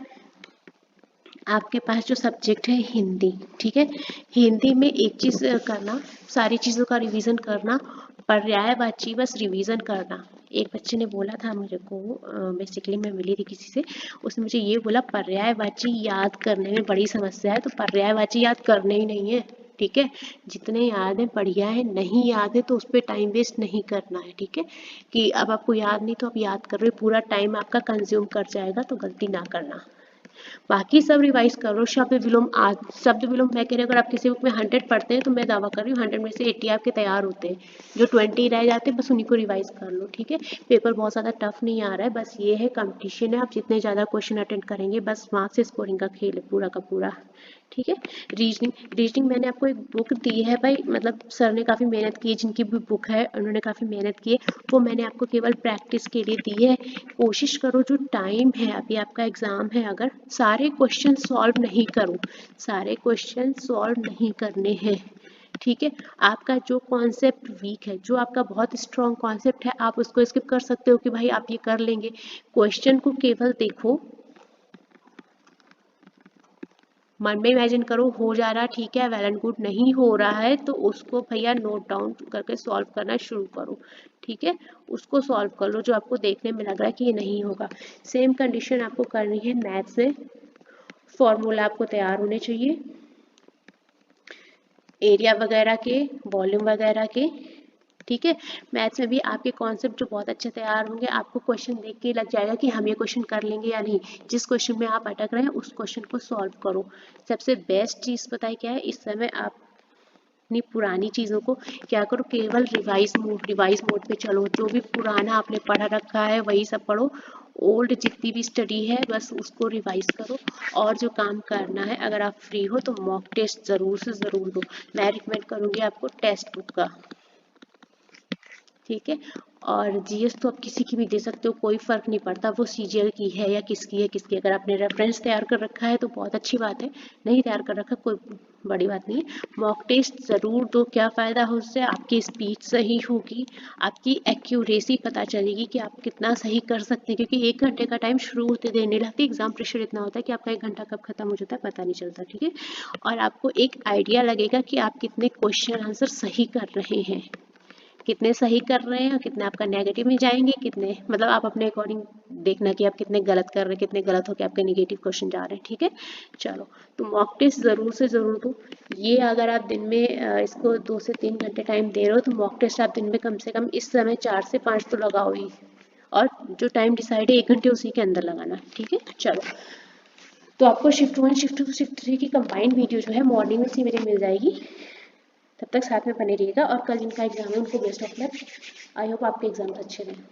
आपके पास जो सब्जेक्ट है हिंदी, ठीक है, हिंदी में एक चीज़ करना, सारी चीज़ों का रिवीजन करना, पर्यायवाची बस रिवीजन करना। एक बच्चे ने बोला था मुझे को, बेसिकली मैं मिली थी किसी से, उसने मुझे ये बोला पर्यायवाची याद करने में बड़ी समस्या है। तो पर्यायवाची याद करने ही नहीं है, ठीक है। जितने याद है बढ़िया है, नहीं याद है तो उस पर टाइम वेस्ट नहीं करना है, ठीक है। कि अब आपको याद नहीं तो आप याद कर रहे हो, पूरा टाइम आपका कंज्यूम कर जाएगा, तो गलती ना करना। बाकी सब रिवाइज करो। शब्द विलोम, आज शब्द विलोम मैं कह रही हूँ, अगर आप किसी बुक में 100 पढ़ते हैं तो मैं दावा कर रही हूँ 100 में से 80 आपके तैयार होते हैं। जो 20 रह जाते हैं बस उन्हीं को रिवाइज कर लो, ठीक है। पेपर बहुत ज़्यादा टफ नहीं आ रहा है, बस ये है कंपटीशन है, आप जितने ज़्यादा क्वेश्चन अटेंड करेंगे बस मार्क्स स्कोरिंग का खेल है पूरा का पूरा, ठीक है। रीजनिंग मैंने आपको एक बुक दी है भाई, मतलब सर ने काफ़ी मेहनत की है, जिनकी भी बुक है उन्होंने काफ़ी मेहनत की है, वो मैंने आपको केवल प्रैक्टिस के लिए दी है। कोशिश करो, जो टाइम है अभी आपका एग्ज़ाम है, अगर सारे क्वेश्चन सॉल्व नहीं करो, सारे क्वेश्चन सॉल्व नहीं करने हैं, ठीक है। आपका जो कॉन्सेप्ट वीक है, जो आपका बहुत स्ट्रॉन्ग कॉन्सेप्ट है, आप उसको स्किप कर सकते हो कि भाई आप ये कर लेंगे। क्वेश्चन को केवल देखो, मन में इमेजिन करो हो जा रहा, ठीक है, वेल एंड गुड। नहीं हो रहा है तो उसको भैया नोट डाउन करके सॉल्व करना शुरू करो, ठीक है। उसको सॉल्व कर लो जो आपको देखने में लग रहा है कि ये नहीं होगा। सेम कंडीशन आपको करनी है मैथ से। फॉर्मूला आपको तैयार होने चाहिए, एरिया वगैरह के, वॉल्यूम वगैरह के, ठीक है। मैथ्स में भी आपके कॉन्सेप्ट जो बहुत अच्छे तैयार होंगे, आपको क्वेश्चन देख के लग जाएगा कि हम ये क्वेश्चन कर लेंगे या नहीं। जिस क्वेश्चन में आप अटक रहे हैं उस क्वेश्चन को सॉल्व करो। सबसे बेस्ट चीज़ पता है क्या है, इस समय आप अपनी पुरानी चीज़ों को क्या करो, केवल रिवाइज मोड पे चलो। जो भी पुराना आपने पढ़ा रखा है वही सब पढ़ो। ओल्ड जितनी भी स्टडी है बस उसको रिवाइज करो। और जो काम करना है, अगर आप फ्री हो तो मॉक टेस्ट ज़रूर से ज़रूर दो। मैं रिकमेंड करूँगी आपको टेक्स्ट बुक का, ठीक है। और जीएस तो आप किसी की भी दे सकते हो, कोई फर्क नहीं पड़ता वो सीजीएल की है या किसकी है किसकी। अगर आपने रेफरेंस तैयार कर रखा है तो बहुत अच्छी बात है, नहीं तैयार कर रखा कोई बड़ी बात नहीं है। मॉक टेस्ट ज़रूर दो। क्या फ़ायदा हो उससे, आपकी स्पीड सही होगी, आपकी एक्यूरेसी पता चलेगी कि आप कितना सही कर सकते हैं। क्योंकि 1 घंटे का टाइम शुरू होते देर नहीं लगती, एग्जाम प्रेशर इतना होता है कि आपका 1 घंटा कब खत्म हो जाता है पता नहीं चलता, ठीक है। और आपको एक आइडिया लगेगा कि आप कितने क्वेश्चन आंसर सही कर रहे हैं, कितने सही कर रहे हैं, कितने आपका नेगेटिव में जाएंगे, कितने मतलब आप अपने अकॉर्डिंग देखना कि आप कितने गलत कर रहे हैं, कितने गलत होकर आपके नेगेटिव क्वेश्चन जा रहे हैं, ठीक है। चलो, तो मॉक टेस्ट ज़रूर से ज़रूर दो। ये अगर आप दिन में इसको 2 से 3 घंटे टाइम दे रहे हो तो मॉक टेस्ट आप दिन में कम से कम इस समय 4 से 5 तो लगाओ ही। और जो टाइम डिसाइड है 1 घंटे उसी के अंदर लगाना, ठीक है। चलो, तो आपको शिफ्ट 1 शिफ्ट 2 शिफ्ट 3 की कंबाइंड वीडियो जो है मॉर्निंग में से मेरे मिल जाएगी। तब तक साथ में बने रहिएगा। और कल जिनका एग्जाम है उनको best of luck. I hope आपके एग्जाम्स अच्छे रहें।